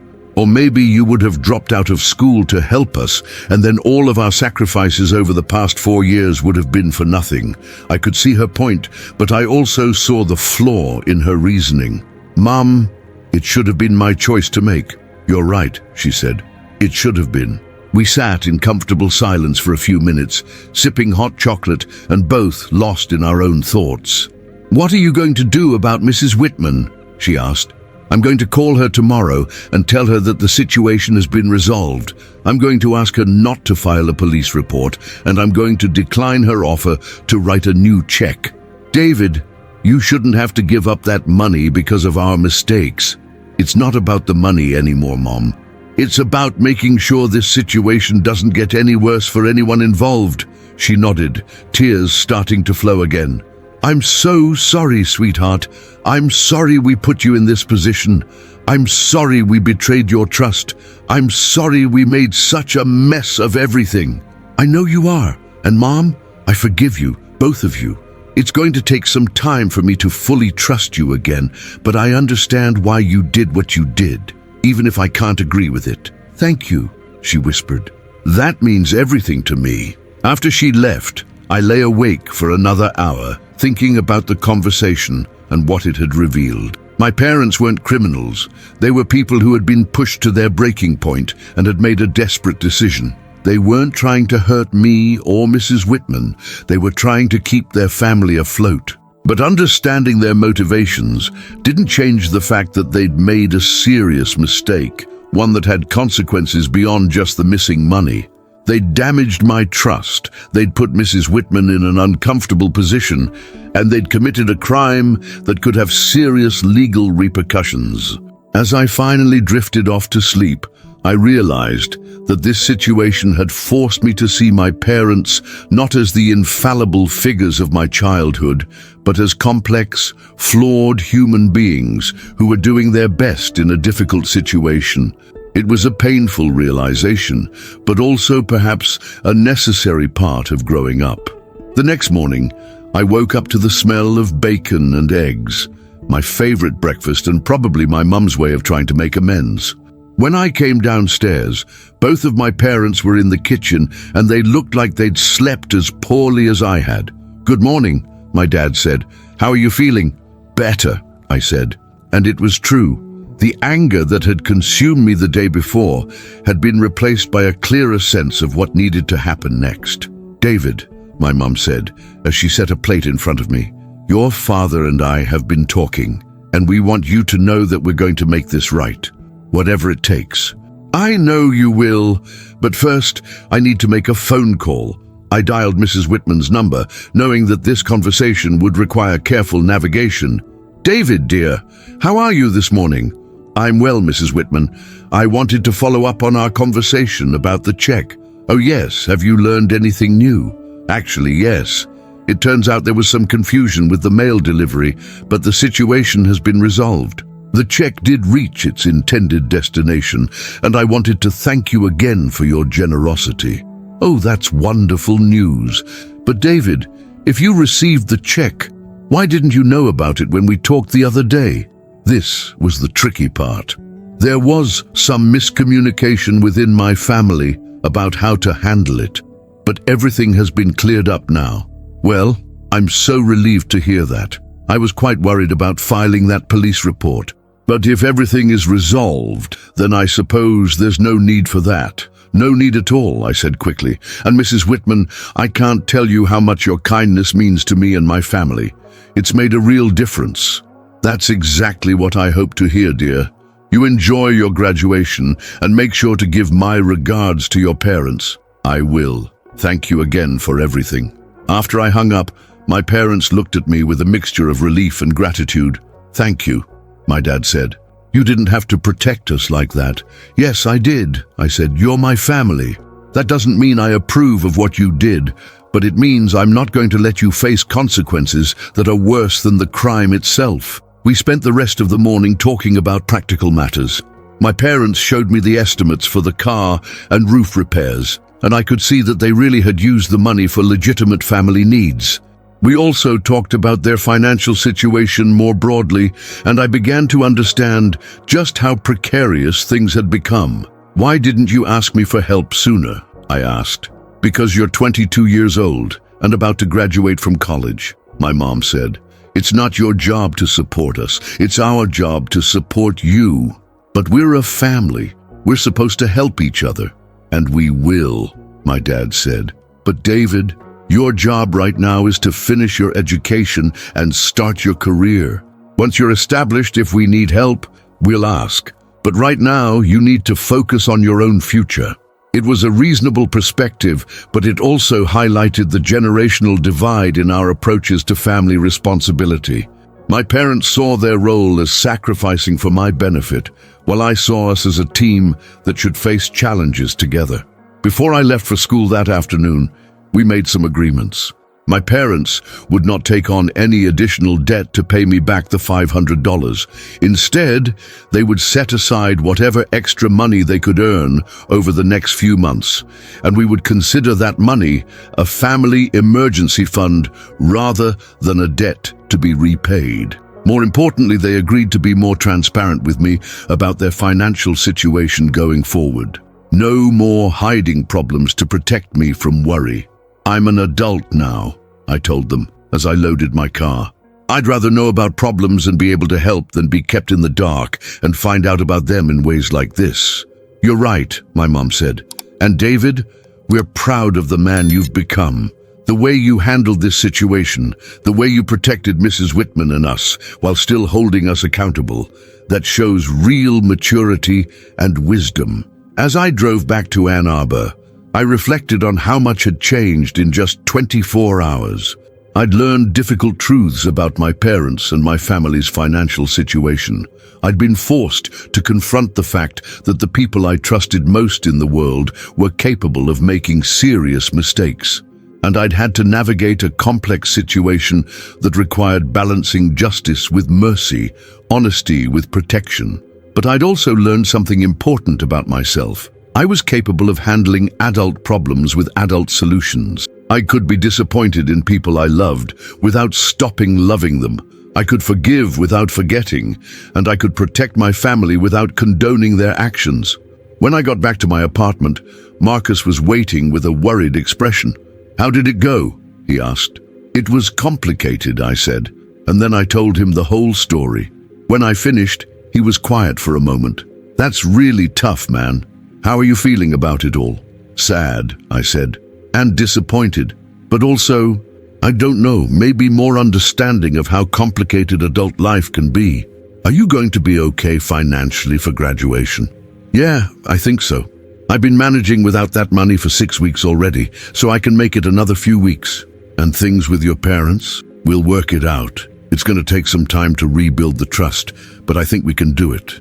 you would have dropped out of school to help us, and then all of our sacrifices over the past 4 years would have been for nothing. I could see her point, but I also saw the flaw in her reasoning. Mom, it should have been my choice to make. You're right, she said. It should have been. We sat in comfortable silence for a few minutes, sipping hot chocolate and both lost in our own thoughts. What are you going to do about Mrs. Whitman? She asked. I'm going to call her tomorrow and tell her that the situation has been resolved. I'm going to ask her not to file a police report, and I'm going to decline her offer to write a new check. David, you shouldn't have to give up that money because of our mistakes. It's not about the money anymore, Mom. It's about making sure this situation doesn't get any worse for anyone involved. She nodded, tears starting to flow again. I'm so sorry, sweetheart. I'm sorry we put you in this position. I'm sorry we betrayed your trust. I'm sorry we made such a mess of everything. I know you are. And Mom, I forgive you, both of you. It's going to take some time for me to fully trust you again, but I understand why you did what you did, even if I can't agree with it. Thank you, she whispered. That means everything to me. After she left, I lay awake for another hour, thinking about the conversation and what it had revealed. My parents weren't criminals. They were people who had been pushed to their breaking point and had made a desperate decision. They weren't trying to hurt me or Mrs. Whitman. They were trying to keep their family afloat. But understanding their motivations didn't change the fact that they'd made a serious mistake, one that had consequences beyond just the missing money. They'd damaged my trust, they'd put Mrs. Whitman in an uncomfortable position, and they'd committed a crime that could have serious legal repercussions. As I finally drifted off to sleep, I realized that this situation had forced me to see my parents not as the infallible figures of my childhood, but as complex, flawed human beings who were doing their best in a difficult situation. It was a painful realization, but also perhaps a necessary part of growing up. The next morning, I woke up to the smell of bacon and eggs, my favorite breakfast and probably my mum's way of trying to make amends. When I came downstairs, both of my parents were in the kitchen and they looked like they'd slept as poorly as I had. Good morning, my dad said. How are you feeling? Better, I said. And it was true. The anger that had consumed me the day before had been replaced by a clearer sense of what needed to happen next. David, my mum said, as she set a plate in front of me, your father and I have been talking, and we want you to know that we're going to make this right. Whatever it takes. I know you will, but first I need to make a phone call. I dialed Mrs. Whitman's number, knowing that this conversation would require careful navigation. David, dear, how are you this morning? I'm well, Mrs. Whitman. I wanted to follow up on our conversation about the check. Oh yes, have you learned anything new? Actually, yes. It turns out there was some confusion with the mail delivery, but the situation has been resolved. The check did reach its intended destination, and I wanted to thank you again for your generosity. Oh, that's wonderful news. But David, if you received the check, why didn't you know about it when we talked the other day? This was the tricky part. There was some miscommunication within my family about how to handle it, but everything has been cleared up now. Well, I'm so relieved to hear that. I was quite worried about filing that police report. But if everything is resolved, then I suppose there's no need for that. No need at all, I said quickly. And Mrs. Whitman, I can't tell you how much your kindness means to me and my family. It's made a real difference. That's exactly what I hope to hear, dear. You enjoy your graduation and make sure to give my regards to your parents. I will. Thank you again for everything. After I hung up, my parents looked at me with a mixture of relief and gratitude. Thank you, my dad said. You didn't have to protect us like that. Yes, I did, I said. You're my family. That doesn't mean I approve of what you did, but it means I'm not going to let you face consequences that are worse than the crime itself. We spent the rest of the morning talking about practical matters. My parents showed me the estimates for the car and roof repairs, and I could see that they really had used the money for legitimate family needs. We also talked about their financial situation more broadly, and I began to understand just how precarious things had become. Why didn't you ask me for help sooner? I asked. Because you're 22 years old and about to graduate from college, my mom said. It's not your job to support us. It's our job to support you. But we're a family. We're supposed to help each other. And we will, my dad said. But David, your job right now is to finish your education and start your career. Once you're established, if we need help, we'll ask. But right now, you need to focus on your own future. It was a reasonable perspective, but it also highlighted the generational divide in our approaches to family responsibility. My parents saw their role as sacrificing for my benefit, while I saw us as a team that should face challenges together. Before I left for school that afternoon, we made some agreements. My parents would not take on any additional debt to pay me back the $500. Instead, they would set aside whatever extra money they could earn over the next few months, and we would consider that money a family emergency fund rather than a debt to be repaid. More importantly, they agreed to be more transparent with me about their financial situation going forward. No more hiding problems to protect me from worry. I'm an adult now, I told them as I loaded my car. I'd rather know about problems and be able to help than be kept in the dark and find out about them in ways like this. You're right, my mom said. And David, we're proud of the man you've become. The way you handled this situation, the way you protected Mrs. Whitman and us while still holding us accountable, that shows real maturity and wisdom. As I drove back to Ann Arbor, I reflected on how much had changed in just 24 hours. I'd learned difficult truths about my parents and my family's financial situation. I'd been forced to confront the fact that the people I trusted most in the world were capable of making serious mistakes. And I'd had to navigate a complex situation that required balancing justice with mercy, honesty with protection. But I'd also learned something important about myself. I was capable of handling adult problems with adult solutions. I could be disappointed in people I loved without stopping loving them. I could forgive without forgetting, and I could protect my family without condoning their actions. When I got back to my apartment, Marcus was waiting with a worried expression. "How did it go?" he asked. "It was complicated," I said, and then I told him the whole story. When I finished, he was quiet for a moment. "That's really tough, man. How are you feeling about it all?" "Sad," I said, "and disappointed, but also, I don't know, maybe more understanding of how complicated adult life can be. Are you going to be okay financially for graduation?" "Yeah, I think so. I've been managing without that money for 6 weeks already, so I can make it another few weeks." "And things with your parents? We'll work it out. It's going to take some time to rebuild the trust, but I think we can do it."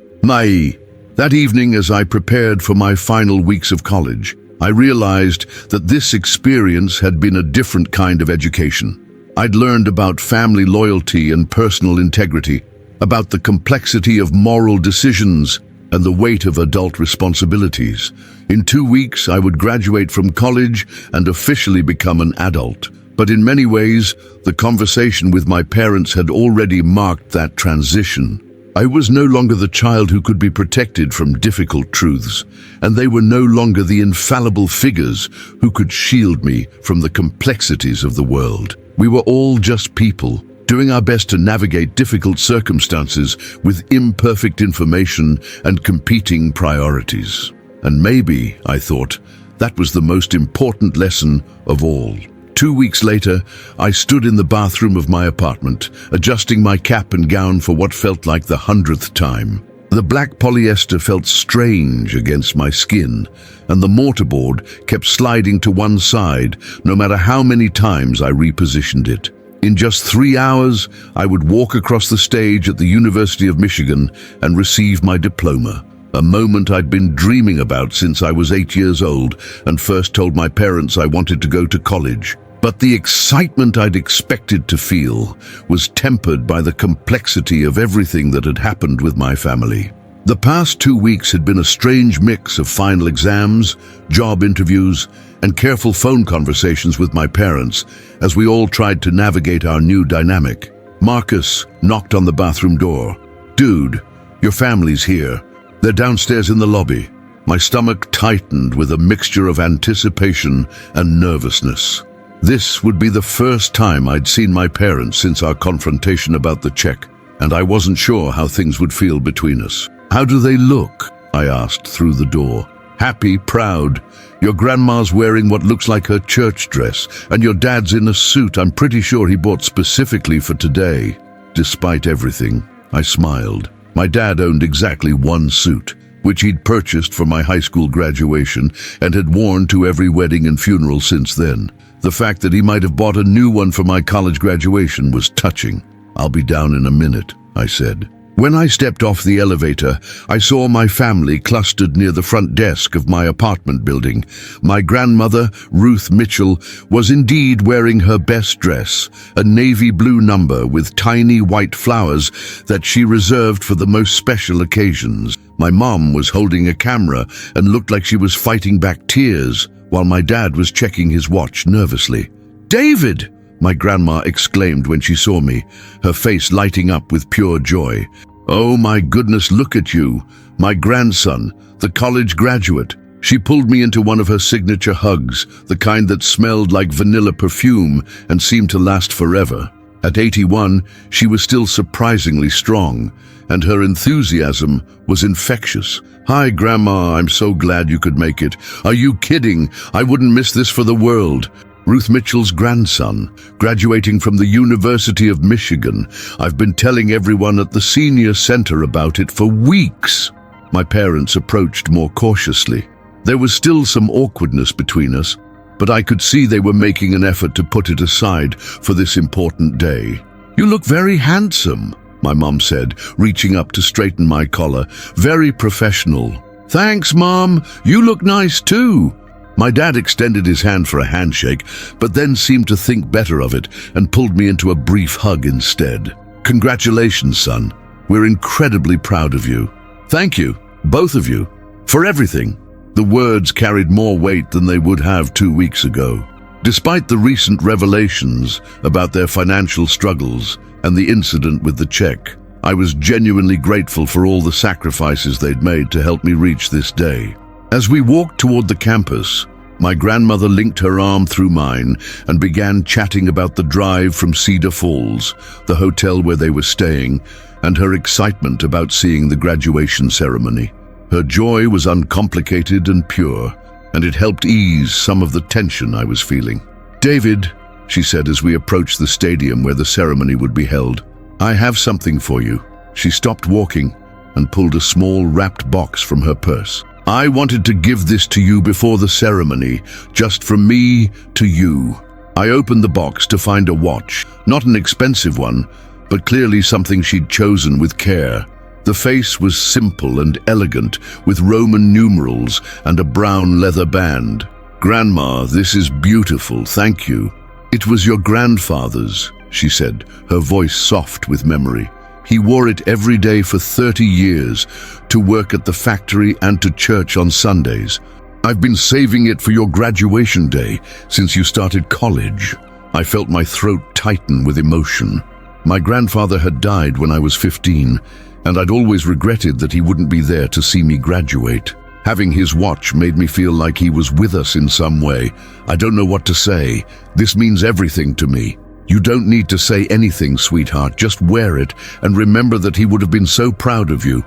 That evening, as I prepared for my final weeks of college, I realized that this experience had been a different kind of education. I'd learned about family loyalty and personal integrity, about the complexity of moral decisions and the weight of adult responsibilities. In 2 weeks, I would graduate from college and officially become an adult. But in many ways, the conversation with my parents had already marked that transition. I was no longer the child who could be protected from difficult truths, and they were no longer the infallible figures who could shield me from the complexities of the world. We were all just people, doing our best to navigate difficult circumstances with imperfect information and competing priorities. And maybe, I thought, that was the most important lesson of all. 2 weeks later, I stood in the bathroom of my apartment, adjusting my cap and gown for what felt like the 100th time. The black polyester felt strange against my skin, and the mortarboard kept sliding to one side, no matter how many times I repositioned it. In just 3 hours, I would walk across the stage at the University of Michigan and receive my diploma, a moment I'd been dreaming about since I was 8 years old and first told my parents I wanted to go to college. But the excitement I'd expected to feel was tempered by the complexity of everything that had happened with my family. The past 2 weeks had been a strange mix of final exams, job interviews, and careful phone conversations with my parents as we all tried to navigate our new dynamic. Marcus knocked on the bathroom door. "Dude, your family's here. They're downstairs in the lobby." My stomach tightened with a mixture of anticipation and nervousness. This would be the first time I'd seen my parents since our confrontation about the check, and I wasn't sure how things would feel between us. "How do they look?" I asked through the door. "Happy, proud. Your grandma's wearing what looks like her church dress, and your dad's in a suit I'm pretty sure he bought specifically for today." Despite everything, I smiled. My dad owned exactly one suit, which he'd purchased for my high school graduation and had worn to every wedding and funeral since then. The fact that he might have bought a new one for my college graduation was touching. "I'll be down in a minute," I said. When I stepped off the elevator, I saw my family clustered near the front desk of my apartment building. My grandmother, Ruth Mitchell, was indeed wearing her best dress, a navy blue number with tiny white flowers that she reserved for the most special occasions. My mom was holding a camera and looked like she was fighting back tears, while my dad was checking his watch nervously. "David!" my grandma exclaimed when she saw me, her face lighting up with pure joy. "Oh my goodness, look at you, my grandson, the college graduate." She pulled me into one of her signature hugs, the kind that smelled like vanilla perfume and seemed to last forever. At 81, she was still surprisingly strong, and her enthusiasm was infectious. "Hi, Grandma, I'm so glad you could make it. Are you kidding? I wouldn't miss this for the world." Ruth Mitchell's grandson, graduating from the University of Michigan. I've been telling everyone at the senior center about it for weeks. My parents approached more cautiously. There was still some awkwardness between us, but I could see they were making an effort to put it aside for this important day. "You look very handsome," my mom said, reaching up to straighten my collar. "Very professional." "Thanks, Mom. You look nice too." My dad extended his hand for a handshake, but then seemed to think better of it and pulled me into a brief hug instead. "Congratulations, son. We're incredibly proud of you." "Thank you, both of you, for everything." The words carried more weight than they would have 2 weeks ago. Despite the recent revelations about their financial struggles and the incident with the check, I was genuinely grateful for all the sacrifices they'd made to help me reach this day. As we walked toward the campus, my grandmother linked her arm through mine and began chatting about the drive from Cedar Falls, the hotel where they were staying, and her excitement about seeing the graduation ceremony. Her joy was uncomplicated and pure, and it helped ease some of the tension I was feeling. "David," she said as we approached the stadium where the ceremony would be held, "I have something for you." She stopped walking and pulled a small wrapped box from her purse. "I wanted to give this to you before the ceremony, just from me to you." I opened the box to find a watch, not an expensive one, but clearly something she'd chosen with care. The face was simple and elegant, with Roman numerals and a brown leather band. "Grandma, this is beautiful, thank you." "It was your grandfather's," she said, her voice soft with memory. "He wore it every day for 30 years, to work at the factory and to church on Sundays. I've been saving it for your graduation day since you started college." I felt my throat tighten with emotion. My grandfather had died when I was 15, and I'd always regretted that he wouldn't be there to see me graduate. Having his watch made me feel like he was with us in some way. "I don't know what to say. This means everything to me." "You don't need to say anything, sweetheart. Just wear it and remember that he would have been so proud of you."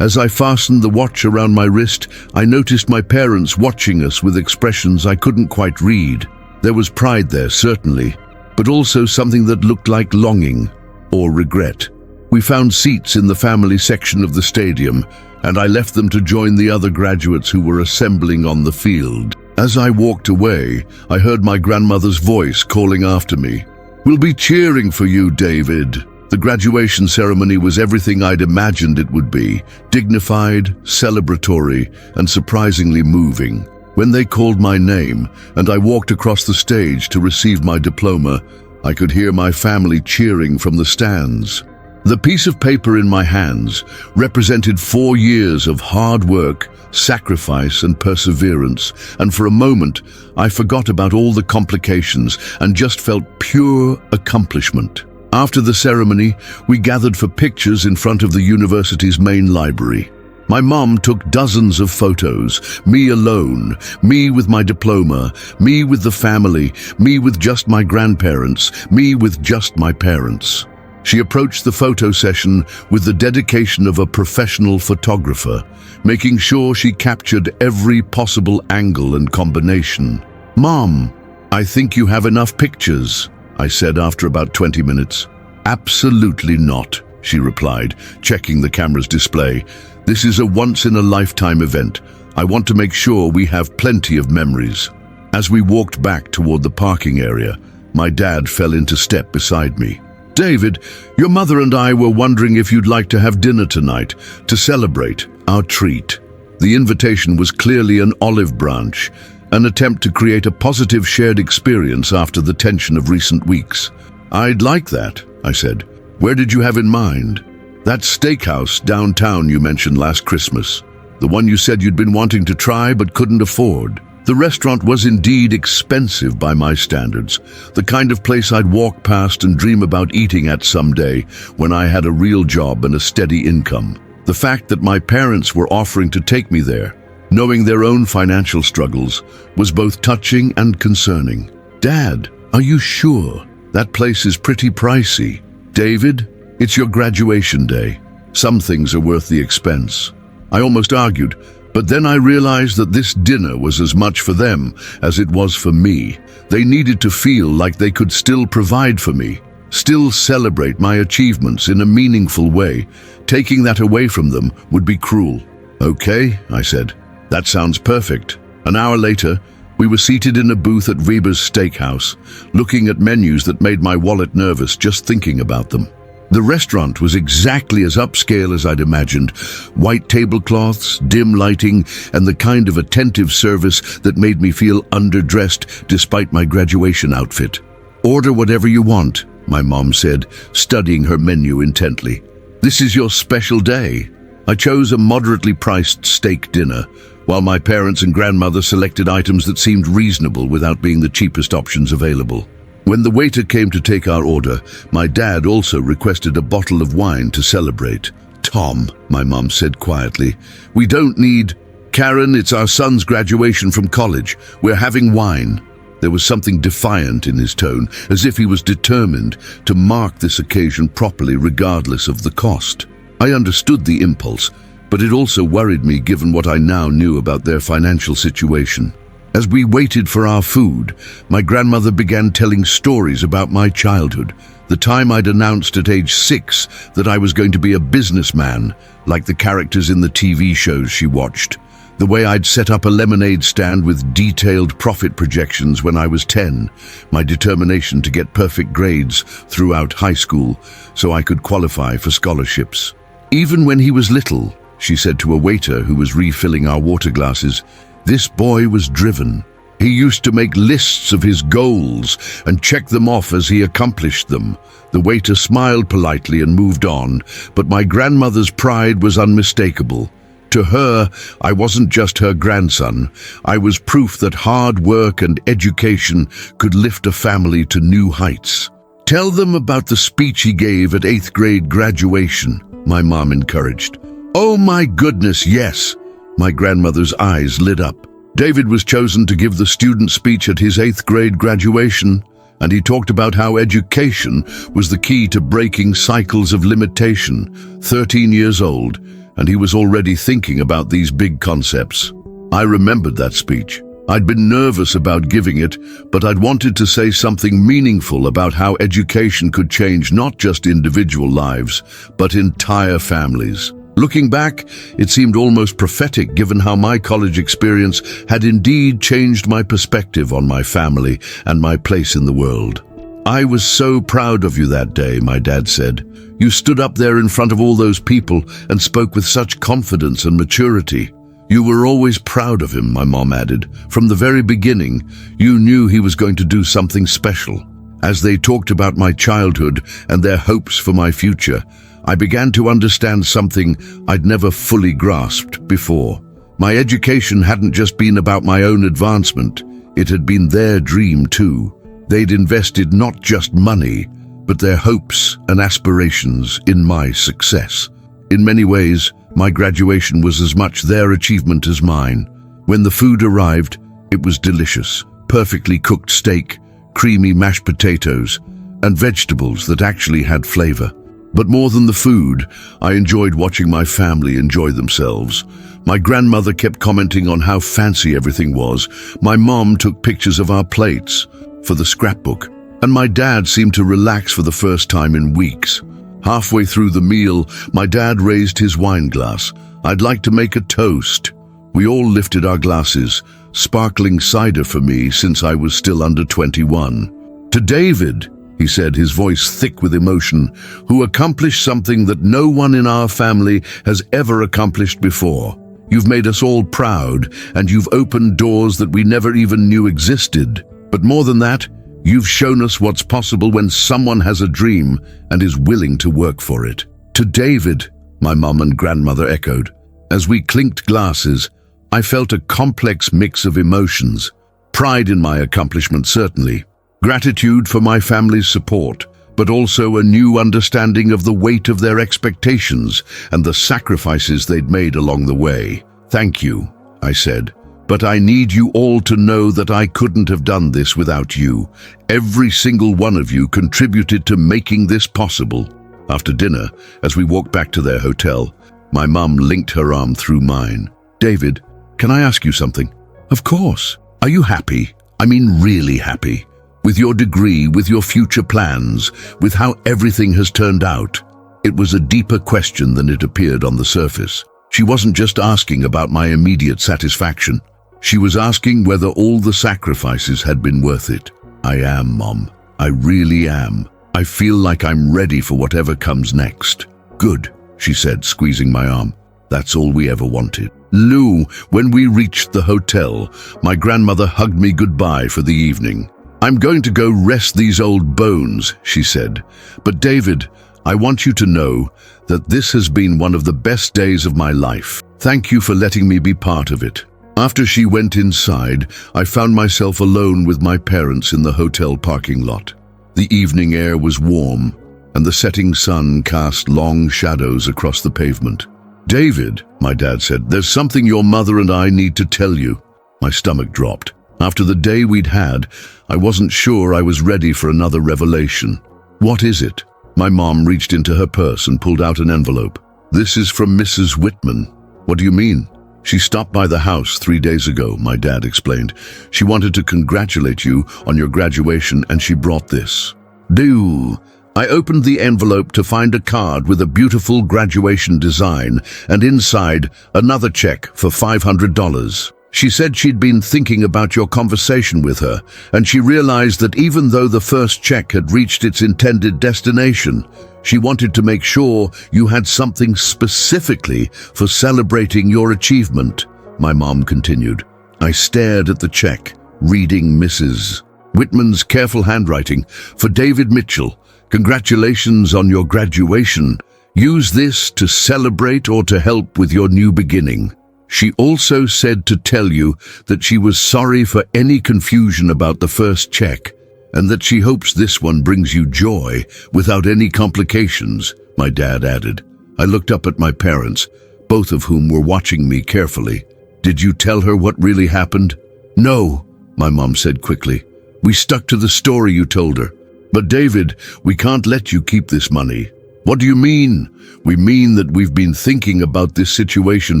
As I fastened the watch around my wrist, I noticed my parents watching us with expressions I couldn't quite read. There was pride there, certainly, but also something that looked like longing or regret. We found seats in the family section of the stadium, and I left them to join the other graduates who were assembling on the field. As I walked away, I heard my grandmother's voice calling after me. "We'll be cheering for you, David." The graduation ceremony was everything I'd imagined it would be: dignified, celebratory, and surprisingly moving. When they called my name and I walked across the stage to receive my diploma, I could hear my family cheering from the stands. The piece of paper in my hands represented 4 years of hard work, sacrifice, and perseverance, and for a moment I forgot about all the complications and just felt pure accomplishment. After the ceremony, we gathered for pictures in front of the university's main library. My mom took dozens of photos, me alone, me with my diploma, me with the family, me with just my grandparents, me with just my parents. She approached the photo session with the dedication of a professional photographer, making sure she captured every possible angle and combination. "Mom, I think you have enough pictures," I said after about 20 minutes. "Absolutely not," she replied, checking the camera's display. "This is a once-in-a-lifetime event. I want to make sure we have plenty of memories." As we walked back toward the parking area, my dad fell into step beside me. "David, your mother and I were wondering if you'd like to have dinner tonight to celebrate our treat." The invitation was clearly an olive branch, an attempt to create a positive shared experience after the tension of recent weeks. "I'd like that," I said. "Where did you have in mind?" "That steakhouse downtown you mentioned last Christmas. The one you said you'd been wanting to try but couldn't afford." The restaurant was indeed expensive by my standards, the kind of place I'd walk past and dream about eating at someday when I had a real job and a steady income. The fact that my parents were offering to take me there, knowing their own financial struggles, was both touching and concerning. "Dad, are you sure? That place is pretty pricey." "David, it's your graduation day. Some things are worth the expense." I almost argued, but then I realized that this dinner was as much for them as it was for me. They needed to feel like they could still provide for me, still celebrate my achievements in a meaningful way. Taking that away from them would be cruel. "Okay," I said. "That sounds perfect." An hour later, we were seated in a booth at Weber's Steakhouse, looking at menus that made my wallet nervous just thinking about them. The restaurant was exactly as upscale as I'd imagined: white tablecloths, dim lighting, and the kind of attentive service that made me feel underdressed despite my graduation outfit. "Order whatever you want," my mom said, studying her menu intently. "This is your special day." I chose a moderately priced steak dinner, while my parents and grandmother selected items that seemed reasonable without being the cheapest options available. When the waiter came to take our order, my dad also requested a bottle of wine to celebrate. "Tom," my mom said quietly, "we don't need—" "Karen, it's our son's graduation from college. We're having wine." There was something defiant in his tone, as if he was determined to mark this occasion properly regardless of the cost. I understood the impulse, but it also worried me given what I now knew about their financial situation. As we waited for our food, my grandmother began telling stories about my childhood, the time I'd announced at age 6 that I was going to be a businessman, like the characters in the TV shows she watched, the way I'd set up a lemonade stand with detailed profit projections when I was 10, my determination to get perfect grades throughout high school so I could qualify for scholarships. Even when he was little, she said to a waiter who was refilling our water glasses, this boy was driven. He used to make lists of his goals and check them off as he accomplished them. The waiter smiled politely and moved on, but my grandmother's pride was unmistakable. To her, I wasn't just her grandson. I was proof that hard work and education could lift a family to new heights. Tell them about the speech he gave at 8th grade graduation, my mom encouraged. Oh my goodness, yes. My grandmother's eyes lit up. David was chosen to give the student speech at his 8th grade graduation, and he talked about how education was the key to breaking cycles of limitation. 13 years old, and he was already thinking about these big concepts. I remembered that speech. I'd been nervous about giving it, but I'd wanted to say something meaningful about how education could change not just individual lives, but entire families. Looking back, it seemed almost prophetic given how my college experience had indeed changed my perspective on my family and my place in the world. I was so proud of you that day, my dad said. You stood up there in front of all those people and spoke with such confidence and maturity. You were always proud of him, my mom added. From the very beginning, you knew he was going to do something special. As they talked about my childhood and their hopes for my future, I began to understand something I'd never fully grasped before. My education hadn't just been about my own advancement, it had been their dream too. They'd invested not just money, but their hopes and aspirations in my success. In many ways, my graduation was as much their achievement as mine. When the food arrived, it was delicious. Perfectly cooked steak, creamy mashed potatoes, and vegetables that actually had flavor. But more than the food, I enjoyed watching my family enjoy themselves. My grandmother kept commenting on how fancy everything was. My mom took pictures of our plates for the scrapbook, and my dad seemed to relax for the first time in weeks. Halfway through the meal, my dad raised his wine glass. I'd like to make a toast. We all lifted our glasses, sparkling cider for me since I was still under 21. To David, he said, his voice thick with emotion, who accomplished something that no one in our family has ever accomplished before. You've made us all proud, and you've opened doors that we never even knew existed. But more than that, you've shown us what's possible when someone has a dream and is willing to work for it. To David, my mom and grandmother echoed. As we clinked glasses, I felt a complex mix of emotions. Pride in my accomplishment, certainly. Gratitude for my family's support, but also a new understanding of the weight of their expectations and the sacrifices they'd made along the way. Thank you, I said. But I need you all to know that I couldn't have done this without you. Every single one of you contributed to making this possible. After dinner, as we walked back to their hotel, my mum linked her arm through mine. David, can I ask you something? Of course. Are you happy? I mean really happy? With your degree, with your future plans, with how everything has turned out? It was a deeper question than it appeared on the surface. She wasn't just asking about my immediate satisfaction. She was asking whether all the sacrifices had been worth it. I am, Mom. I really am. I feel like I'm ready for whatever comes next. Good, she said, squeezing my arm. That's all we ever wanted. Lou, when we reached the hotel, my grandmother hugged me goodbye for the evening. I'm going to go rest these old bones, she said. But David, I want you to know that this has been one of the best days of my life. Thank you for letting me be part of it. After she went inside, I found myself alone with my parents in the hotel parking lot. The evening air was warm, and the setting sun cast long shadows across the pavement. David, my dad said, there's something your mother and I need to tell you. My stomach dropped. After the day we'd had, I wasn't sure I was ready for another revelation. What is it? My mom reached into her purse and pulled out an envelope. This is from Mrs. Whitman. What do you mean? She stopped by the house 3 days ago, my dad explained. She wanted to congratulate you on your graduation and she brought this. I opened the envelope to find a card with a beautiful graduation design and inside another check for $500. She said she'd been thinking about your conversation with her, and she realized that even though the first check had reached its intended destination, She wanted to make sure you had something specifically for celebrating your achievement, my mom continued. I stared at the check, reading Mrs. Whitman's careful handwriting. For David Mitchell, congratulations on your graduation. Use this to celebrate or to help with your new beginning. She also said to tell you that she was sorry for any confusion about the first check, and that she hopes this one brings you joy without any complications, my dad added. I looked up at my parents, both of whom were watching me carefully. Did you tell her what really happened? No, my mom said quickly. We stuck to the story you told her. But David, we can't let you keep this money. What do you mean? We mean that we've been thinking about this situation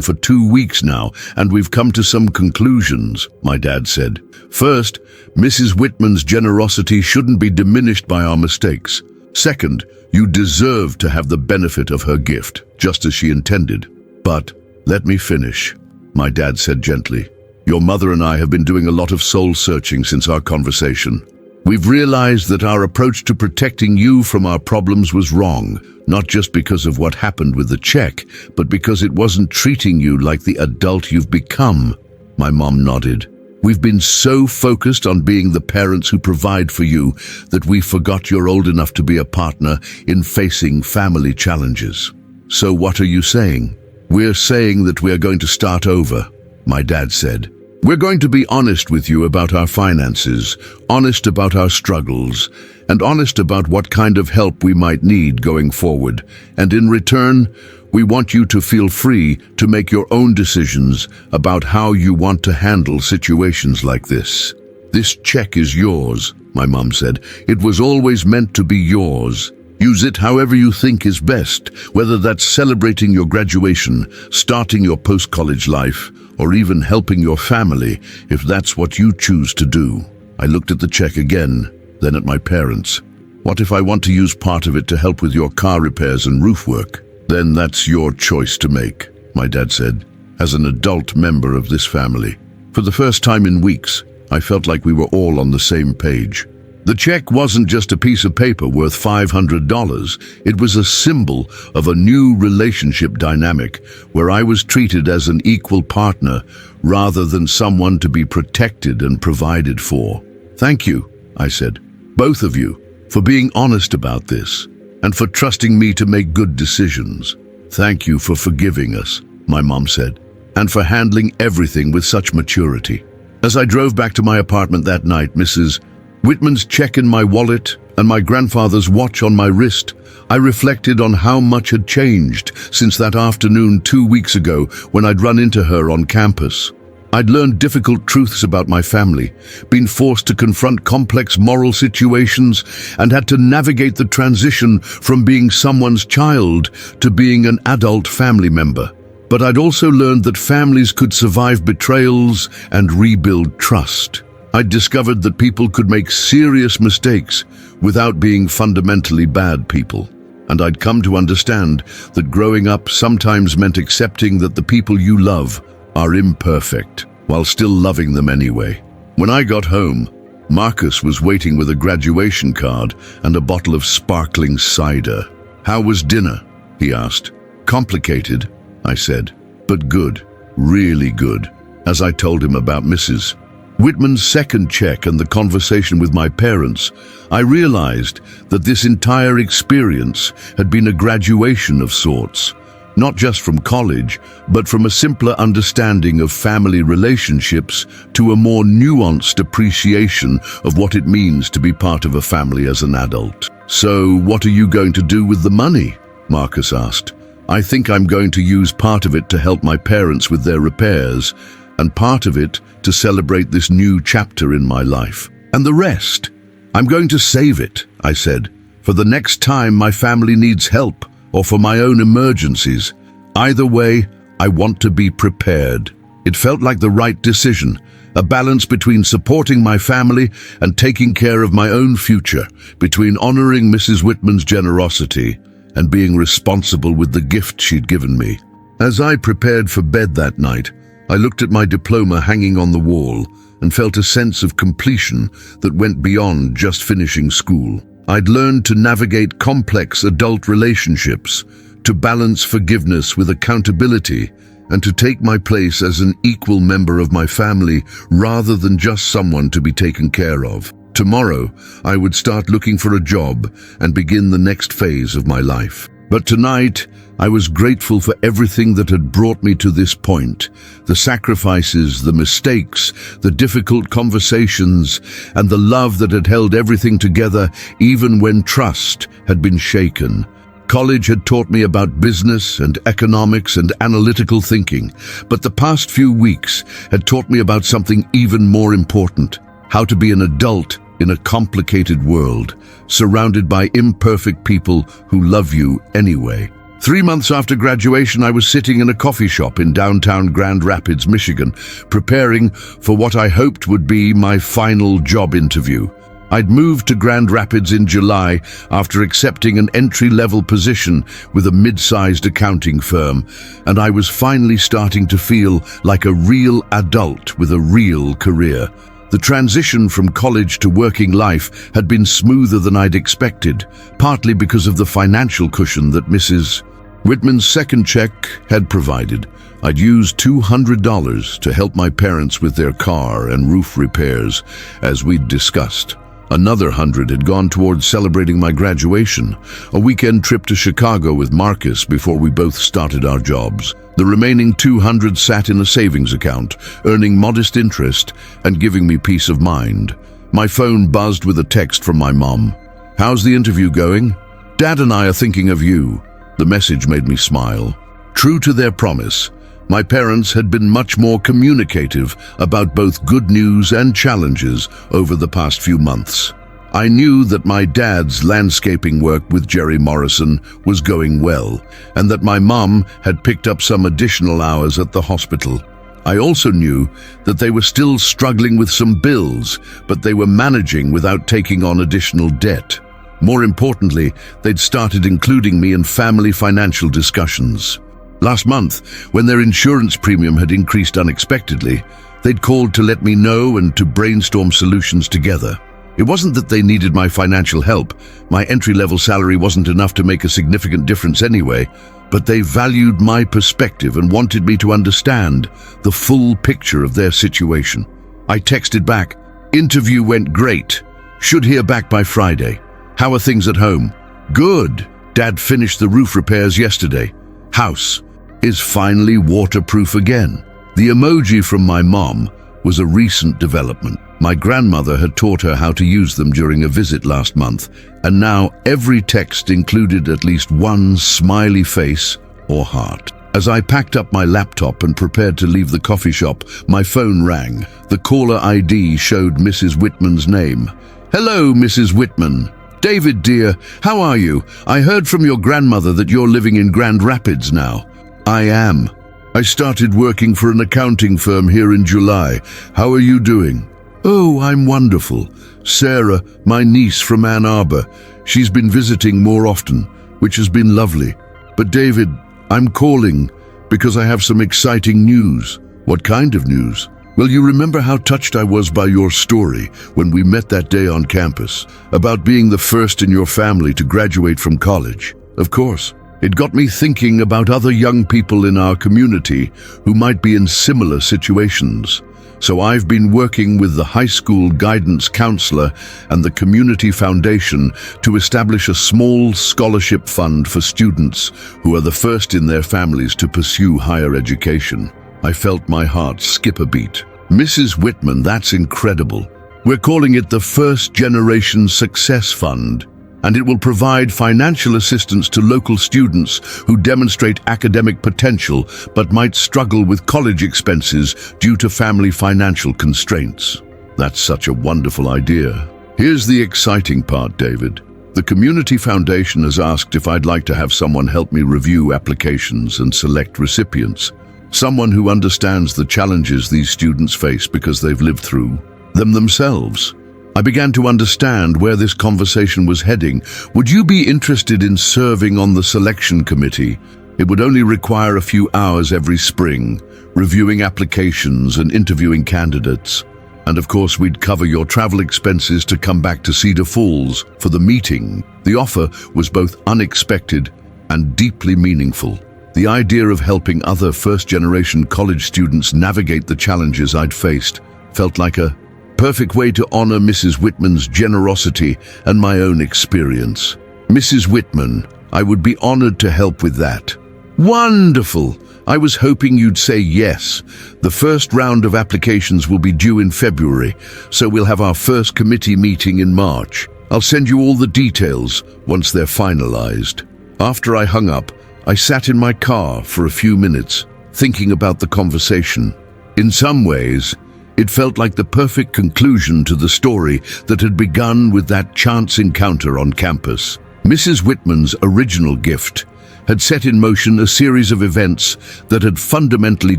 for 2 weeks now, and we've come to some conclusions, my dad said. First, Mrs. Whitman's generosity shouldn't be diminished by our mistakes. Second, you deserve to have the benefit of her gift, just as she intended. But let me finish, my dad said gently. Your mother and I have been doing a lot of soul-searching since our conversation. We've realized that our approach to protecting you from our problems was wrong, not just because of what happened with the check, but because it wasn't treating you like the adult you've become. My mom nodded. We've been so focused on being the parents who provide for you that we forgot you're old enough to be a partner in facing family challenges. So what are you saying? We're saying that we're going to start over, my dad said. We're going to be honest with you about our finances, honest about our struggles, and honest about what kind of help we might need going forward. And in return, we want you to feel free to make your own decisions about how you want to handle situations like this. This check is yours, my mom said. It was always meant to be yours. Use it however you think is best, whether that's celebrating your graduation, starting your post-college life, or even helping your family, if that's what you choose to do. I looked at the check again, then at my parents. What if I want to use part of it to help with your car repairs and roof work? Then that's your choice to make, my dad said, as an adult member of this family. For the first time in weeks, I felt like we were all on the same page. The check wasn't just a piece of paper worth $500. It was a symbol of a new relationship dynamic where I was treated as an equal partner rather than someone to be protected and provided for. Thank you, I said, both of you, for being honest about this and for trusting me to make good decisions. Thank you for forgiving us, my mom said, and for handling everything with such maturity. As I drove back to my apartment that night, Mrs. Whitman's check in my wallet and my grandfather's watch on my wrist, I reflected on how much had changed since that afternoon 2 weeks ago when I'd run into her on campus. I'd learned difficult truths about my family, been forced to confront complex moral situations, and had to navigate the transition from being someone's child to being an adult family member. But I'd also learned that families could survive betrayals and rebuild trust. I'd discovered that people could make serious mistakes without being fundamentally bad people. And I'd come to understand that growing up sometimes meant accepting that the people you love are imperfect, while still loving them anyway. When I got home, Marcus was waiting with a graduation card and a bottle of sparkling cider. How was dinner? He asked. Complicated, I said, but good, really good, as I told him about Mrs. Whitman's second check and the conversation with my parents, I realized that this entire experience had been a graduation of sorts, not just from college, but from a simpler understanding of family relationships to a more nuanced appreciation of what it means to be part of a family as an adult. So, what are you going to do with the money? Marcus asked. I think I'm going to use part of it to help my parents with their repairs, and part of it to celebrate this new chapter in my life. And the rest, I'm going to save it, I said, for the next time my family needs help or for my own emergencies. Either way, I want to be prepared. It felt like the right decision, a balance between supporting my family and taking care of my own future, between honoring Mrs. Whitman's generosity and being responsible with the gift she'd given me. As I prepared for bed that night, I looked at my diploma hanging on the wall and felt a sense of completion that went beyond just finishing school. I'd learned to navigate complex adult relationships, to balance forgiveness with accountability, and to take my place as an equal member of my family rather than just someone to be taken care of. Tomorrow, I would start looking for a job and begin the next phase of my life. But tonight, I was grateful for everything that had brought me to this point. The sacrifices, the mistakes, the difficult conversations, and the love that had held everything together even when trust had been shaken. College had taught me about business and economics and analytical thinking, but the past few weeks had taught me about something even more important: how to be an adult in a complicated world, surrounded by imperfect people who love you anyway. 3 months after graduation, I was sitting in a coffee shop in downtown Grand Rapids, Michigan, preparing for what I hoped would be my final job interview. I'd moved to Grand Rapids in July after accepting an entry-level position with a mid-sized accounting firm, and I was finally starting to feel like a real adult with a real career. The transition from college to working life had been smoother than I'd expected, partly because of the financial cushion that Mrs. Whitman's second check had provided. I'd used $200 to help my parents with their car and roof repairs, as we'd discussed. Another $100 had gone towards celebrating my graduation, a weekend trip to Chicago with Marcus before we both started our jobs. The remaining $200 sat in a savings account, earning modest interest and giving me peace of mind. My phone buzzed with a text from my mom. "How's the interview going? Dad and I are thinking of you." The message made me smile. True to their promise, my parents had been much more communicative about both good news and challenges over the past few months. I knew that my dad's landscaping work with Jerry Morrison was going well, and that my mom had picked up some additional hours at the hospital. I also knew that they were still struggling with some bills, but they were managing without taking on additional debt. More importantly, they'd started including me in family financial discussions. Last month, when their insurance premium had increased unexpectedly, they'd called to let me know and to brainstorm solutions together. It wasn't that they needed my financial help. My entry-level salary wasn't enough to make a significant difference anyway, but they valued my perspective and wanted me to understand the full picture of their situation. I texted back, "Interview went great. Should hear back by Friday. How are things at home?" "Good. Dad finished the roof repairs yesterday. House is finally waterproof again." The emoji from my mom was a recent development. My grandmother had taught her how to use them during a visit last month, and now every text included at least one smiley face or heart. As I packed up my laptop and prepared to leave the coffee shop, my phone rang. The caller ID showed Mrs. Whitman's name. "Hello, Mrs. Whitman. David, dear, how are you? I heard from your grandmother that you're living in Grand Rapids now." "I am. I started working for an accounting firm here in July. How are you doing?" "Oh, I'm wonderful. Sarah, my niece from Ann Arbor, she's been visiting more often, which has been lovely. But David, I'm calling because I have some exciting news." "What kind of news?" "Well, you remember how touched I was by your story when we met that day on campus, about being the first in your family to graduate from college?" "Of course. It got me thinking about other young people in our community who might be in similar situations. So I've been working with the high school guidance counselor and the community foundation to establish a small scholarship fund for students who are the first in their families to pursue higher education. I felt my heart skip a beat. "Mrs. Whitman, that's incredible. We're calling it the First Generation Success Fund, and it will provide financial assistance to local students who demonstrate academic potential but might struggle with college expenses due to family financial constraints." That's such a wonderful idea. Here's the exciting part, David. The Community Foundation has asked if I'd like to have someone help me review applications and select recipients. Someone who understands the challenges these students face because they've lived through them themselves. I began to understand where this conversation was heading. "Would you be interested in serving on the selection committee? It would only require a few hours every spring, reviewing applications and interviewing candidates." And of course, we'd cover your travel expenses to come back to Cedar Falls for the meeting. The offer was both unexpected and deeply meaningful. The idea of helping other first-generation college students navigate the challenges I'd faced felt like a perfect way to honor Mrs. Whitman's generosity and my own experience. Mrs. Whitman, I would be honored to help with that. Wonderful! I was hoping you'd say yes. The first round of applications will be due in February, so we'll have our first committee meeting in March. I'll send you all the details once they're finalized. After I hung up, I sat in my car for a few minutes, thinking about the conversation. In some ways, it felt like the perfect conclusion to the story that had begun with that chance encounter on campus. Mrs. Whitman's original gift had set in motion a series of events that had fundamentally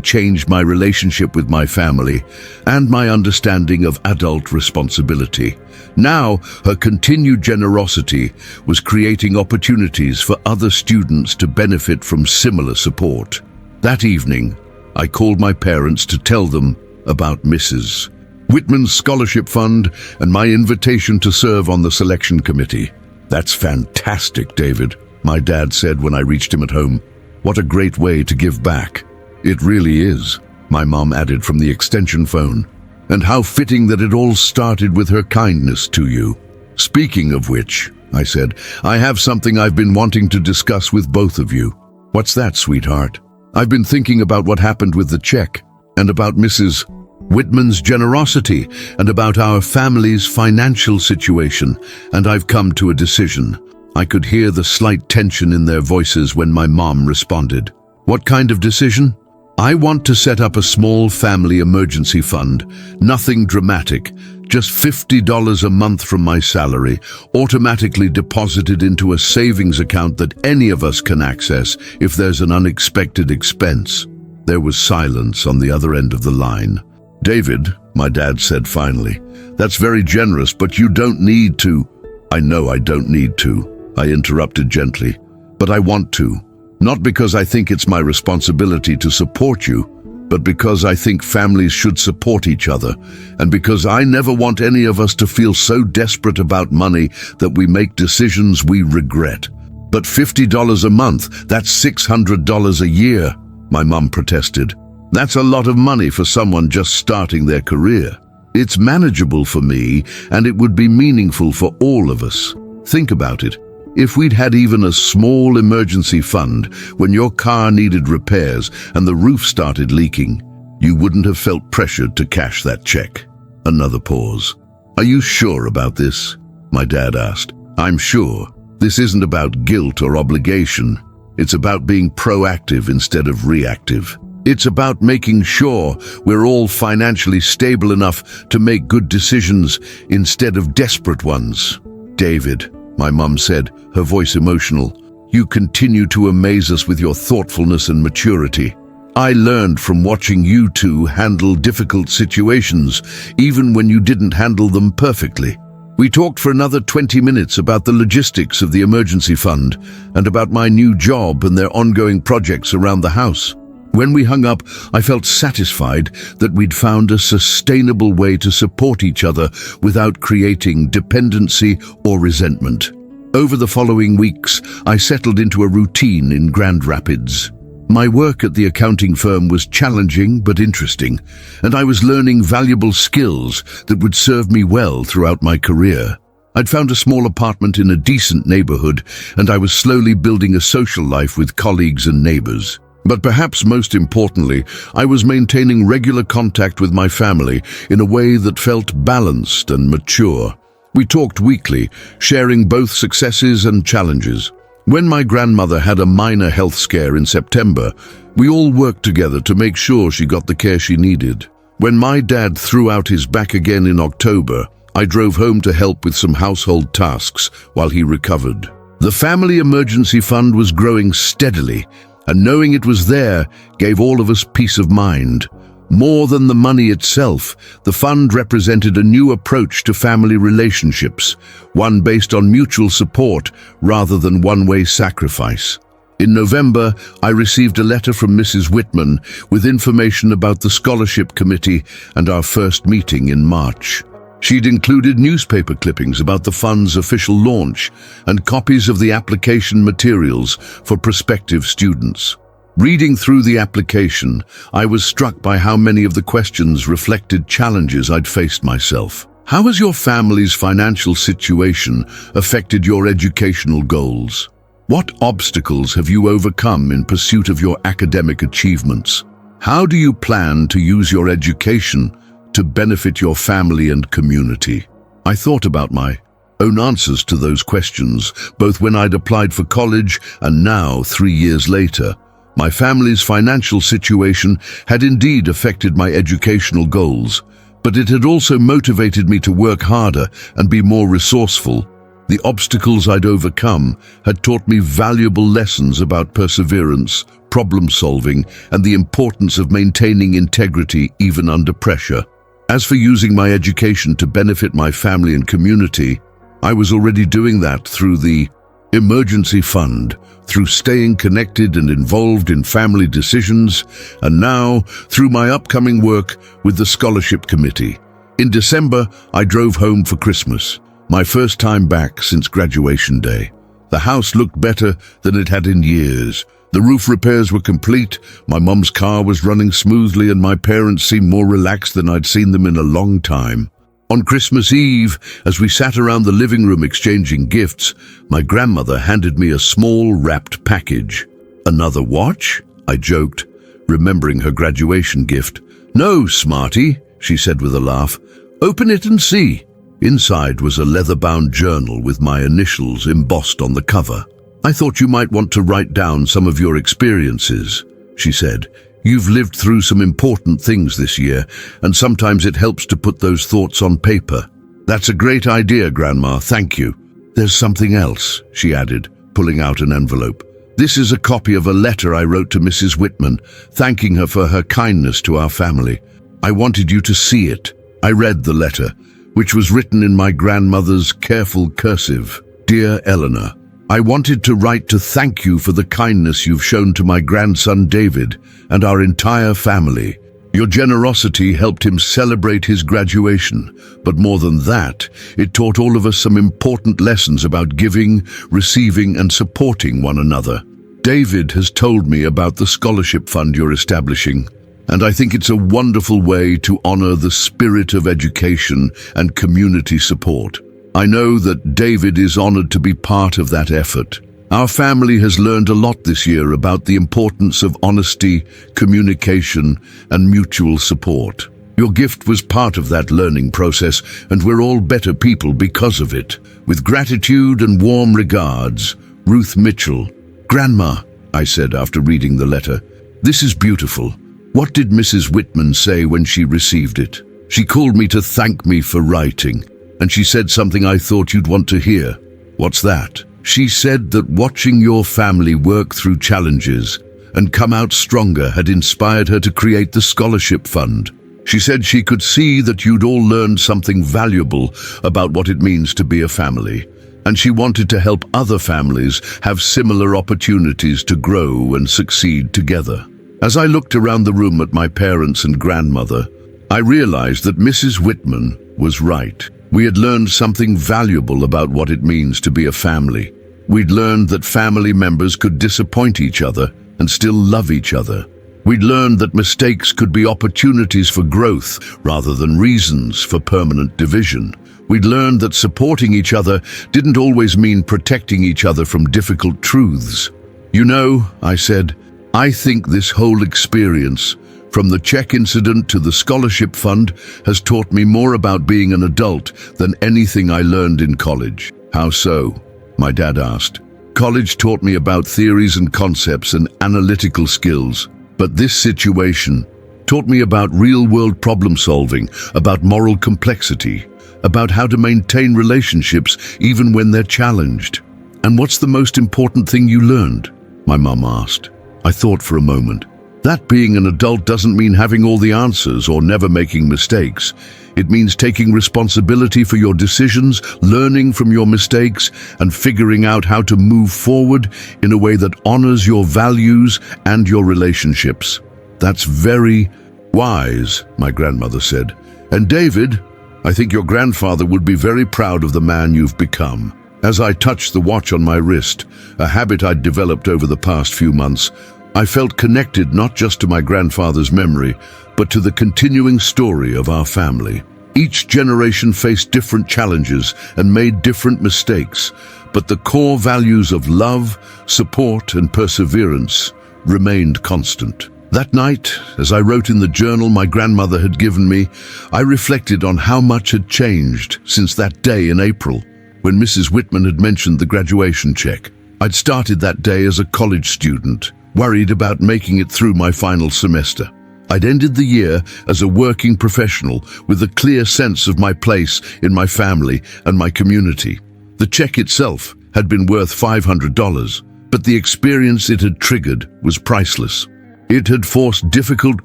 changed my relationship with my family and my understanding of adult responsibility. Now, her continued generosity was creating opportunities for other students to benefit from similar support. That evening, I called my parents to tell them about Mrs. Whitman's scholarship fund and my invitation to serve on the selection committee. "That's fantastic, David," my dad said when I reached him at home. "What a great way to give back." "It really is," my mom added from the extension phone. "And how fitting that it all started with her kindness to you." "Speaking of which," I said, "I have something I've been wanting to discuss with both of you." "What's that, sweetheart?" "I've been thinking about what happened with the check, and about Mrs. Whitman's generosity, and about our family's financial situation, and I've come to a decision." I could hear the slight tension in their voices when my mom responded. "What kind of decision?" "I want to set up a small family emergency fund. Nothing dramatic, just $50 a month from my salary, automatically deposited into a savings account that any of us can access if there's an unexpected expense." There was silence on the other end of the line. "David," my dad said finally, "that's very generous, but you don't need to." "I know I don't need to," I interrupted gently, "but I want to. Not because I think it's my responsibility to support you, but because I think families should support each other, and because I never want any of us to feel so desperate about money that we make decisions we regret." "But $50 a month, that's $600 a year," my mum protested. "That's a lot of money for someone just starting their career." "It's manageable for me, and it would be meaningful for all of us. Think about it. If we'd had even a small emergency fund when your car needed repairs and the roof started leaking, you wouldn't have felt pressured to cash that check." Another pause. "Are you sure about this?" my dad asked. "I'm sure. This isn't about guilt or obligation. It's about being proactive instead of reactive. It's about making sure we're all financially stable enough to make good decisions instead of desperate ones." "David," my mum said, her voice emotional, "you continue to amaze us with your thoughtfulness and maturity. I learned from watching you two handle difficult situations, even when you didn't handle them perfectly." We talked for another 20 minutes about the logistics of the emergency fund and about my new job and their ongoing projects around the house. When we hung up, I felt satisfied that we'd found a sustainable way to support each other without creating dependency or resentment. Over the following weeks, I settled into a routine in Grand Rapids. My work at the accounting firm was challenging but interesting, and I was learning valuable skills that would serve me well throughout my career. I'd found a small apartment in a decent neighborhood, and I was slowly building a social life with colleagues and neighbors. But perhaps most importantly, I was maintaining regular contact with my family in a way that felt balanced and mature. We talked weekly, sharing both successes and challenges. When my grandmother had a minor health scare in September, we all worked together to make sure she got the care she needed. When my dad threw out his back again in October, I drove home to help with some household tasks while he recovered. The family emergency fund was growing steadily, and knowing it was there gave all of us peace of mind. More than the money itself, the fund represented a new approach to family relationships, one based on mutual support rather than one-way sacrifice. In November, I received a letter from Mrs. Whitman with information about the scholarship committee and our first meeting in March. She'd included newspaper clippings about the fund's official launch and copies of the application materials for prospective students. Reading through the application, I was struck by how many of the questions reflected challenges I'd faced myself. How has your family's financial situation affected your educational goals? What obstacles have you overcome in pursuit of your academic achievements? How do you plan to use your education to benefit your family and community? I thought about my own answers to those questions, both when I'd applied for college and now, 3 years later. My family's financial situation had indeed affected my educational goals, but it had also motivated me to work harder and be more resourceful. The obstacles I'd overcome had taught me valuable lessons about perseverance, problem-solving, and the importance of maintaining integrity even under pressure. As for using my education to benefit my family and community, I was already doing that through the emergency fund, through staying connected and involved in family decisions, and now through my upcoming work with the scholarship committee. In December, I drove home for Christmas, my first time back since graduation day. The house looked better than it had in years. The roof repairs were complete, my mum's car was running smoothly, and my parents seemed more relaxed than I'd seen them in a long time. On Christmas Eve, as we sat around the living room exchanging gifts, my grandmother handed me a small wrapped package. "Another watch?" I joked, remembering her graduation gift. "No, smarty," she said with a laugh. "Open it and see." Inside was a leather-bound journal with my initials embossed on the cover. "I thought you might want to write down some of your experiences," she said. "You've lived through some important things this year, and sometimes it helps to put those thoughts on paper." "That's a great idea, Grandma, thank you." "There's something else," she added, pulling out an envelope. "This is a copy of a letter I wrote to Mrs. Whitman, thanking her for her kindness to our family. I wanted you to see it." I read the letter, which was written in my grandmother's careful cursive. "Dear Eleanor, I wanted to write to thank you for the kindness you've shown to my grandson David and our entire family. Your generosity helped him celebrate his graduation, but more than that, it taught all of us some important lessons about giving, receiving, and supporting one another. David has told me about the scholarship fund you're establishing, and I think it's a wonderful way to honor the spirit of education and community support. I know that David is honored to be part of that effort. Our family has learned a lot this year about the importance of honesty, communication, and mutual support. Your gift was part of that learning process, and we're all better people because of it. With gratitude and warm regards, Ruth Mitchell." "Grandma," I said after reading the letter, "this is beautiful. What did Mrs. Whitman say when she received it?" "She called me to thank me for writing, and she said something I thought you'd want to hear." "What's that?" "She said that watching your family work through challenges and come out stronger had inspired her to create the scholarship fund. She said she could see that you'd all learned something valuable about what it means to be a family, and she wanted to help other families have similar opportunities to grow and succeed together." As I looked around the room at my parents and grandmother, I realized that Mrs. Whitman was right. We had learned something valuable about what it means to be a family. We'd learned that family members could disappoint each other and still love each other. We'd learned that mistakes could be opportunities for growth rather than reasons for permanent division. We'd learned that supporting each other didn't always mean protecting each other from difficult truths. "You know," I said, "I think this whole experience, from the check incident to the scholarship fund, has taught me more about being an adult than anything I learned in college." "How so?" my dad asked. "College taught me about theories and concepts and analytical skills, but this situation taught me about real-world problem-solving, about moral complexity, about how to maintain relationships even when they're challenged." "And what's the most important thing you learned?" my mum asked. I thought for a moment. That being an adult doesn't mean having all the answers or never making mistakes. It means taking responsibility for your decisions, learning from your mistakes, and figuring out how to move forward in a way that honors your values and your relationships. That's very wise, my grandmother said. And David, I think your grandfather would be very proud of the man you've become. As I touched the watch on my wrist, a habit I'd developed over the past few months, I felt connected not just to my grandfather's memory, but to the continuing story of our family. Each generation faced different challenges and made different mistakes, but the core values of love, support, and perseverance remained constant. That night, as I wrote in the journal my grandmother had given me, I reflected on how much had changed since that day in April, when Mrs. Whitman had mentioned the graduation check. I'd started that day as a college student, worried about making it through my final semester. I'd ended the year as a working professional with a clear sense of my place in my family and my community. The check itself had been worth $500, but the experience it had triggered was priceless. It had forced difficult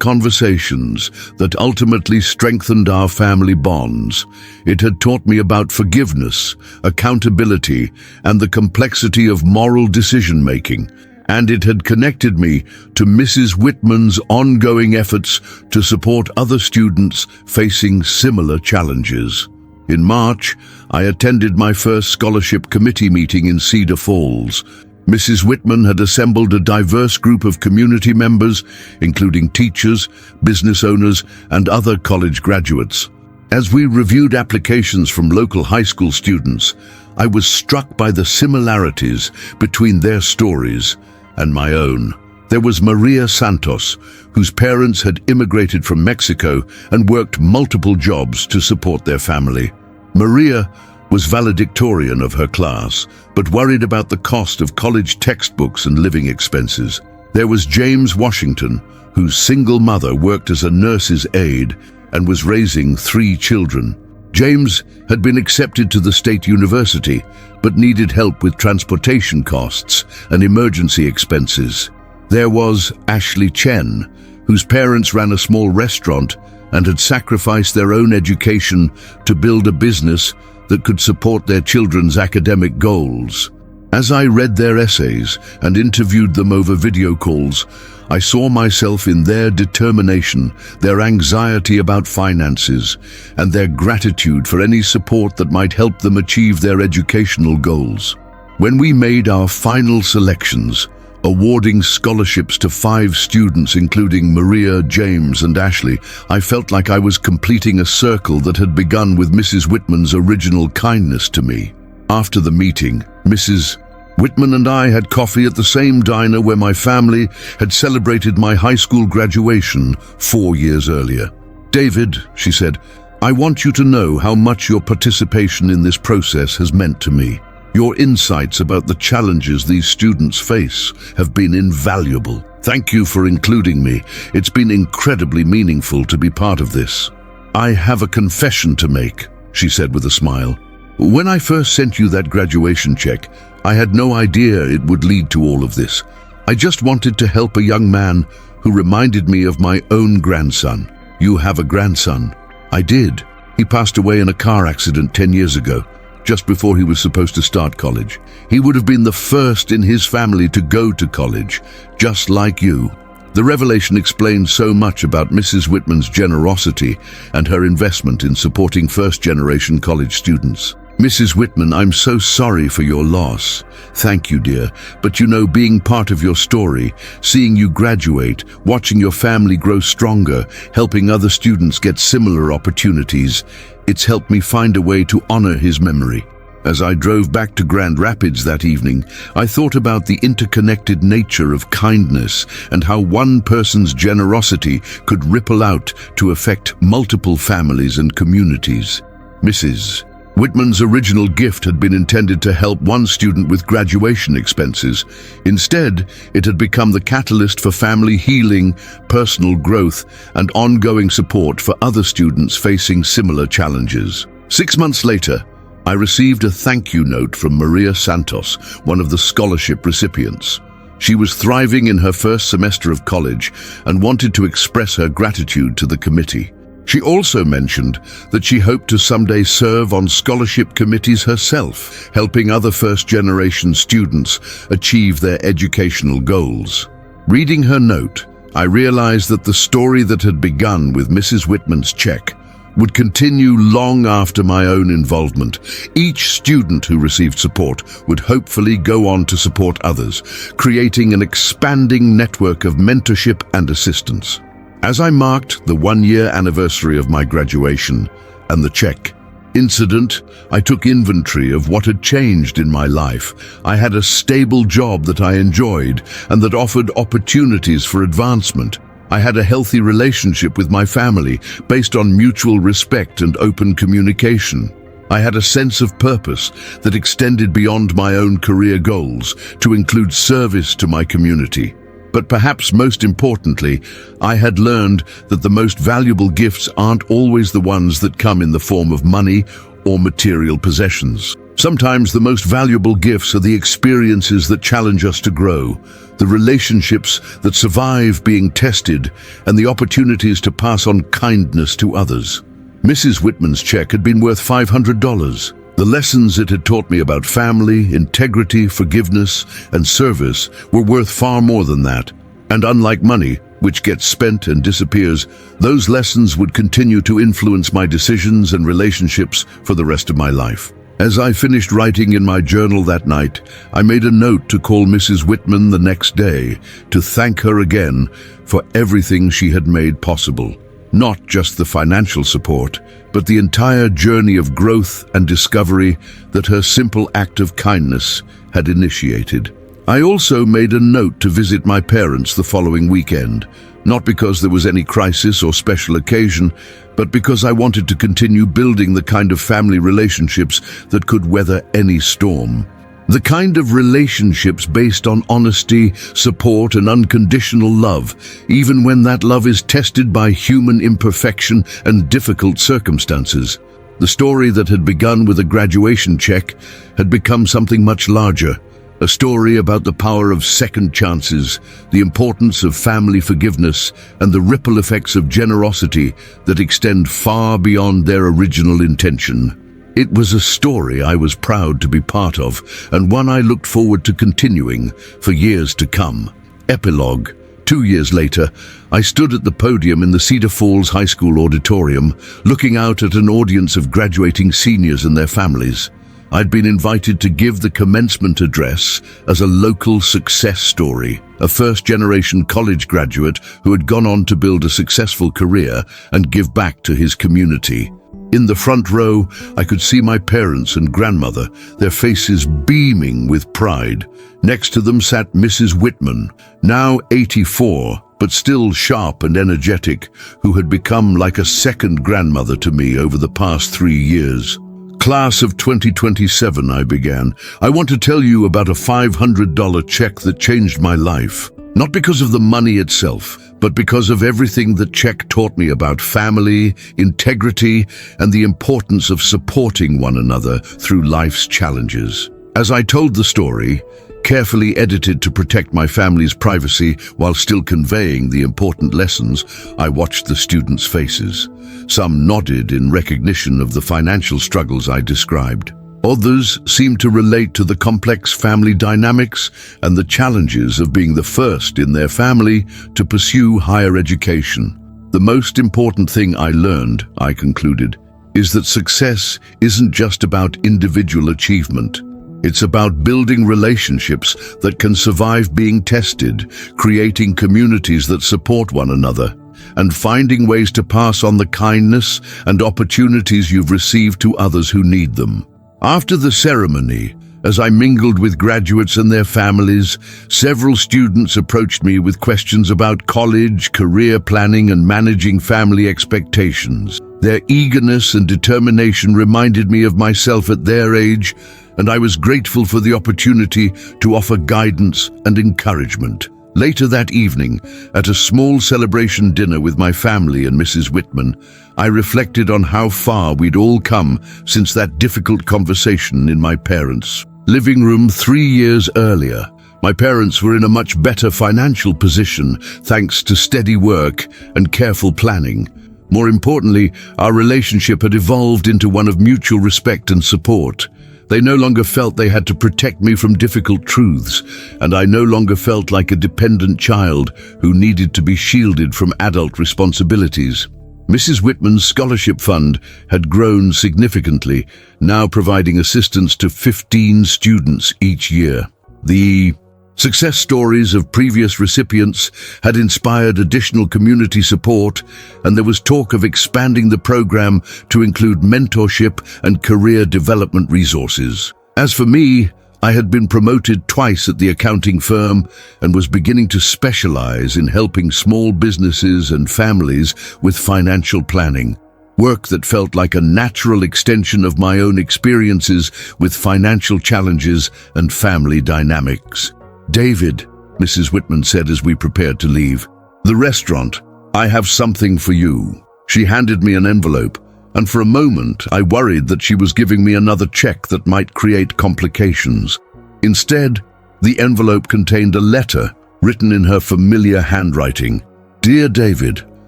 conversations that ultimately strengthened our family bonds. It had taught me about forgiveness, accountability, and the complexity of moral decision-making. And it had connected me to Mrs. Whitman's ongoing efforts to support other students facing similar challenges. In March, I attended my first scholarship committee meeting in Cedar Falls. Mrs. Whitman had assembled a diverse group of community members, including teachers, business owners, and other college graduates. As we reviewed applications from local high school students, I was struck by the similarities between their stories and my own. There was Maria Santos, whose parents had immigrated from Mexico and worked multiple jobs to support their family. Maria was valedictorian of her class, but worried about the cost of college textbooks and living expenses. There was James Washington, whose single mother worked as a nurse's aide and was raising 3 children. James had been accepted to the state university, but needed help with transportation costs and emergency expenses. There was Ashley Chen, whose parents ran a small restaurant and had sacrificed their own education to build a business that could support their children's academic goals. As I read their essays and interviewed them over video calls, I saw myself in their determination, their anxiety about finances, and their gratitude for any support that might help them achieve their educational goals. When we made our final selections, awarding scholarships to 5 students including Maria, James, and Ashley, I felt like I was completing a circle that had begun with Mrs. Whitman's original kindness to me. After the meeting, Mrs. Whitman and I had coffee at the same diner where my family had celebrated my high school graduation 4 years earlier. "David," she said, "I want you to know how much your participation in this process has meant to me. Your insights about the challenges these students face have been invaluable. Thank you for including me. It's been incredibly meaningful to be part of this." "I have a confession to make," she said with a smile. "When I first sent you that graduation check, I had no idea it would lead to all of this. I just wanted to help a young man who reminded me of my own grandson." "You have a grandson?" "I did. He passed away in a car accident 10 years ago, just before he was supposed to start college. He would have been the first in his family to go to college, just like you." The revelation explained so much about Mrs. Whitman's generosity and her investment in supporting first-generation college students. "Mrs. Whitman, I'm so sorry for your loss." "Thank you, dear. But you know, being part of your story, seeing you graduate, watching your family grow stronger, helping other students get similar opportunities, it's helped me find a way to honor his memory." As I drove back to Grand Rapids that evening, I thought about the interconnected nature of kindness and how one person's generosity could ripple out to affect multiple families and communities. Mrs. Whitman's original gift had been intended to help one student with graduation expenses. Instead, it had become the catalyst for family healing, personal growth, and ongoing support for other students facing similar challenges. 6 months later, I received a thank you note from Maria Santos, one of the scholarship recipients. She was thriving in her first semester of college and wanted to express her gratitude to the committee. She also mentioned that she hoped to someday serve on scholarship committees herself, helping other first-generation students achieve their educational goals. Reading her note, I realized that the story that had begun with Mrs. Whitman's check would continue long after my own involvement. Each student who received support would hopefully go on to support others, creating an expanding network of mentorship and assistance. As I marked the one-year anniversary of my graduation and the check incident, I took inventory of what had changed in my life. I had a stable job that I enjoyed and that offered opportunities for advancement. I had a healthy relationship with my family based on mutual respect and open communication. I had a sense of purpose that extended beyond my own career goals to include service to my community. But perhaps most importantly, I had learned that the most valuable gifts aren't always the ones that come in the form of money or material possessions. Sometimes the most valuable gifts are the experiences that challenge us to grow, the relationships that survive being tested, and the opportunities to pass on kindness to others. Mrs. Whitman's check had been worth $500. The lessons it had taught me about family, integrity, forgiveness, and service were worth far more than that. And unlike money, which gets spent and disappears, those lessons would continue to influence my decisions and relationships for the rest of my life. As I finished writing in my journal that night, I made a note to call Mrs. Whitman the next day to thank her again for everything she had made possible. Not just the financial support, but the entire journey of growth and discovery that her simple act of kindness had initiated. I also made a note to visit my parents the following weekend, not because there was any crisis or special occasion, but because I wanted to continue building the kind of family relationships that could weather any storm. The kind of relationships based on honesty, support, and unconditional love, even when that love is tested by human imperfection and difficult circumstances. The story that had begun with a graduation check had become something much larger. A story about the power of second chances, the importance of family forgiveness, and the ripple effects of generosity that extend far beyond their original intention. It was a story I was proud to be part of, and one I looked forward to continuing for years to come. Epilogue. 2 years later, I stood at the podium in the Cedar Falls High School auditorium, looking out at an audience of graduating seniors and their families. I'd been invited to give the commencement address as a local success story, a first-generation college graduate who had gone on to build a successful career and give back to his community. In the front row, I could see my parents and grandmother, their faces beaming with pride. Next to them sat Mrs. Whitman, now 84, but still sharp and energetic, who had become like a second grandmother to me over the past 3 years. Class of 2027, I began. I want to tell you about a $500 check that changed my life. Not because of the money itself, but because of everything the check taught me about family, integrity, and the importance of supporting one another through life's challenges. As I told the story, carefully edited to protect my family's privacy while still conveying the important lessons, I watched the students' faces. Some nodded in recognition of the financial struggles I described. Others seemed to relate to the complex family dynamics and the challenges of being the first in their family to pursue higher education. The most important thing I learned, I concluded, is that success isn't just about individual achievement. It's about building relationships that can survive being tested, creating communities that support one another, and finding ways to pass on the kindness and opportunities you've received to others who need them. After the ceremony, as I mingled with graduates and their families, several students approached me with questions about college, career planning, and managing family expectations. Their eagerness and determination reminded me of myself at their age, and I was grateful for the opportunity to offer guidance and encouragement. Later that evening, at a small celebration dinner with my family and Mrs. Whitman, I reflected on how far we'd all come since that difficult conversation in my parents' living room 3 years earlier. My parents were in a much better financial position thanks to steady work and careful planning. More importantly, our relationship had evolved into one of mutual respect and support. They no longer felt they had to protect me from difficult truths, and I no longer felt like a dependent child who needed to be shielded from adult responsibilities. Mrs. Whitman's scholarship fund had grown significantly, now providing assistance to 15 students each year. The success stories of previous recipients had inspired additional community support, and there was talk of expanding the program to include mentorship and career development resources. As for me, I had been promoted twice at the accounting firm and was beginning to specialize in helping small businesses and families with financial planning, work that felt like a natural extension of my own experiences with financial challenges and family dynamics. "David," Mrs. Whitman said as we prepared to leave, "the restaurant, I have something for you." She handed me an envelope, and for a moment I worried that she was giving me another check that might create complications. Instead, the envelope contained a letter written in her familiar handwriting. "Dear David,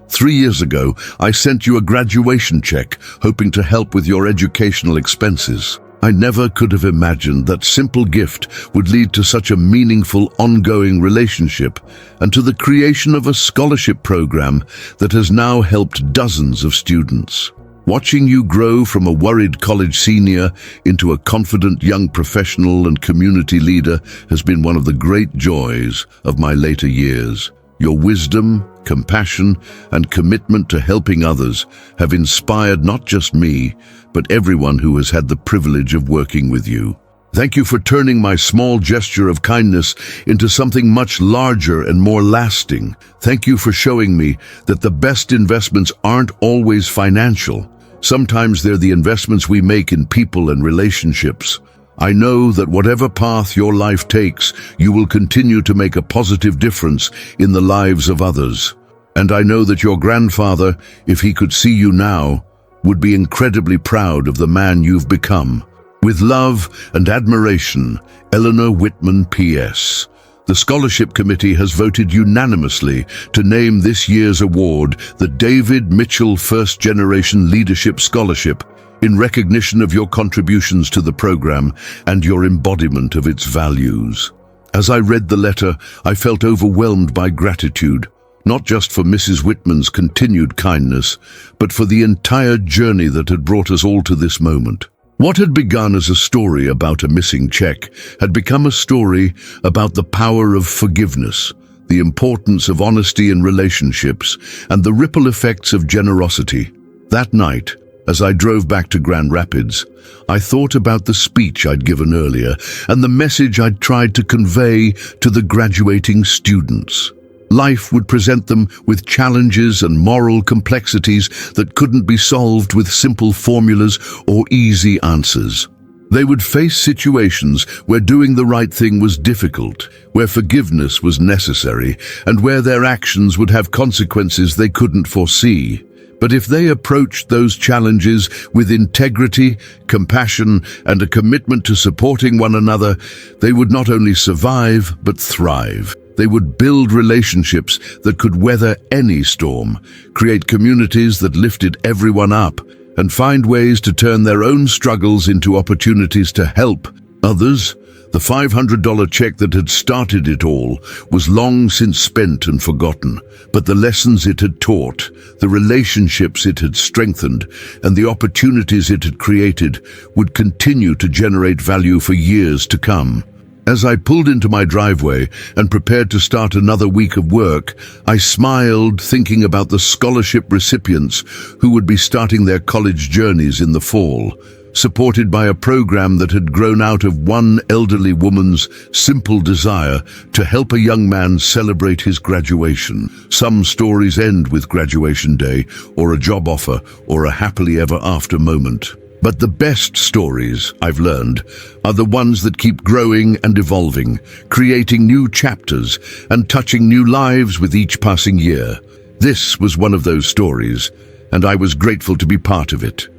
3 years ago, I sent you a graduation check hoping to help with your educational expenses. I never could have imagined that simple gift would lead to such a meaningful, ongoing relationship and to the creation of a scholarship program that has now helped dozens of students. Watching you grow from a worried college senior into a confident young professional and community leader has been one of the great joys of my later years. Your wisdom, compassion, and commitment to helping others have inspired not just me, but everyone who has had the privilege of working with you. Thank you for turning my small gesture of kindness into something much larger and more lasting. Thank you for showing me that the best investments aren't always financial. Sometimes they're the investments we make in people and relationships. I know that whatever path your life takes, you will continue to make a positive difference in the lives of others. And I know that your grandfather, if he could see you now, would be incredibly proud of the man you've become. With love and admiration, Eleanor Whitman, P.S. The Scholarship Committee has voted unanimously to name this year's award the David Mitchell First Generation Leadership Scholarship in recognition of your contributions to the program and your embodiment of its values. As I read the letter, I felt overwhelmed by gratitude, not just for Mrs. Whitman's continued kindness, but for the entire journey that had brought us all to this moment. What had begun as a story about a missing check had become a story about the power of forgiveness, the importance of honesty in relationships, and the ripple effects of generosity. That night, as I drove back to Grand Rapids, I thought about the speech I'd given earlier and the message I'd tried to convey to the graduating students. Life would present them with challenges and moral complexities that couldn't be solved with simple formulas or easy answers. They would face situations where doing the right thing was difficult, where forgiveness was necessary, and where their actions would have consequences they couldn't foresee. But if they approached those challenges with integrity, compassion, and a commitment to supporting one another, they would not only survive, but thrive. They would build relationships that could weather any storm, create communities that lifted everyone up, and find ways to turn their own struggles into opportunities to help others. The $500 check that had started it all was long since spent and forgotten, but the lessons it had taught, the relationships it had strengthened, and the opportunities it had created would continue to generate value for years to come. As I pulled into my driveway and prepared to start another week of work, I smiled, thinking about the scholarship recipients who would be starting their college journeys in the fall, supported by a program that had grown out of one elderly woman's simple desire to help a young man celebrate his graduation. Some stories end with graduation day, or a job offer, or a happily ever after moment. But the best stories, I've learned, are the ones that keep growing and evolving, creating new chapters and touching new lives with each passing year. This was one of those stories, and I was grateful to be part of it.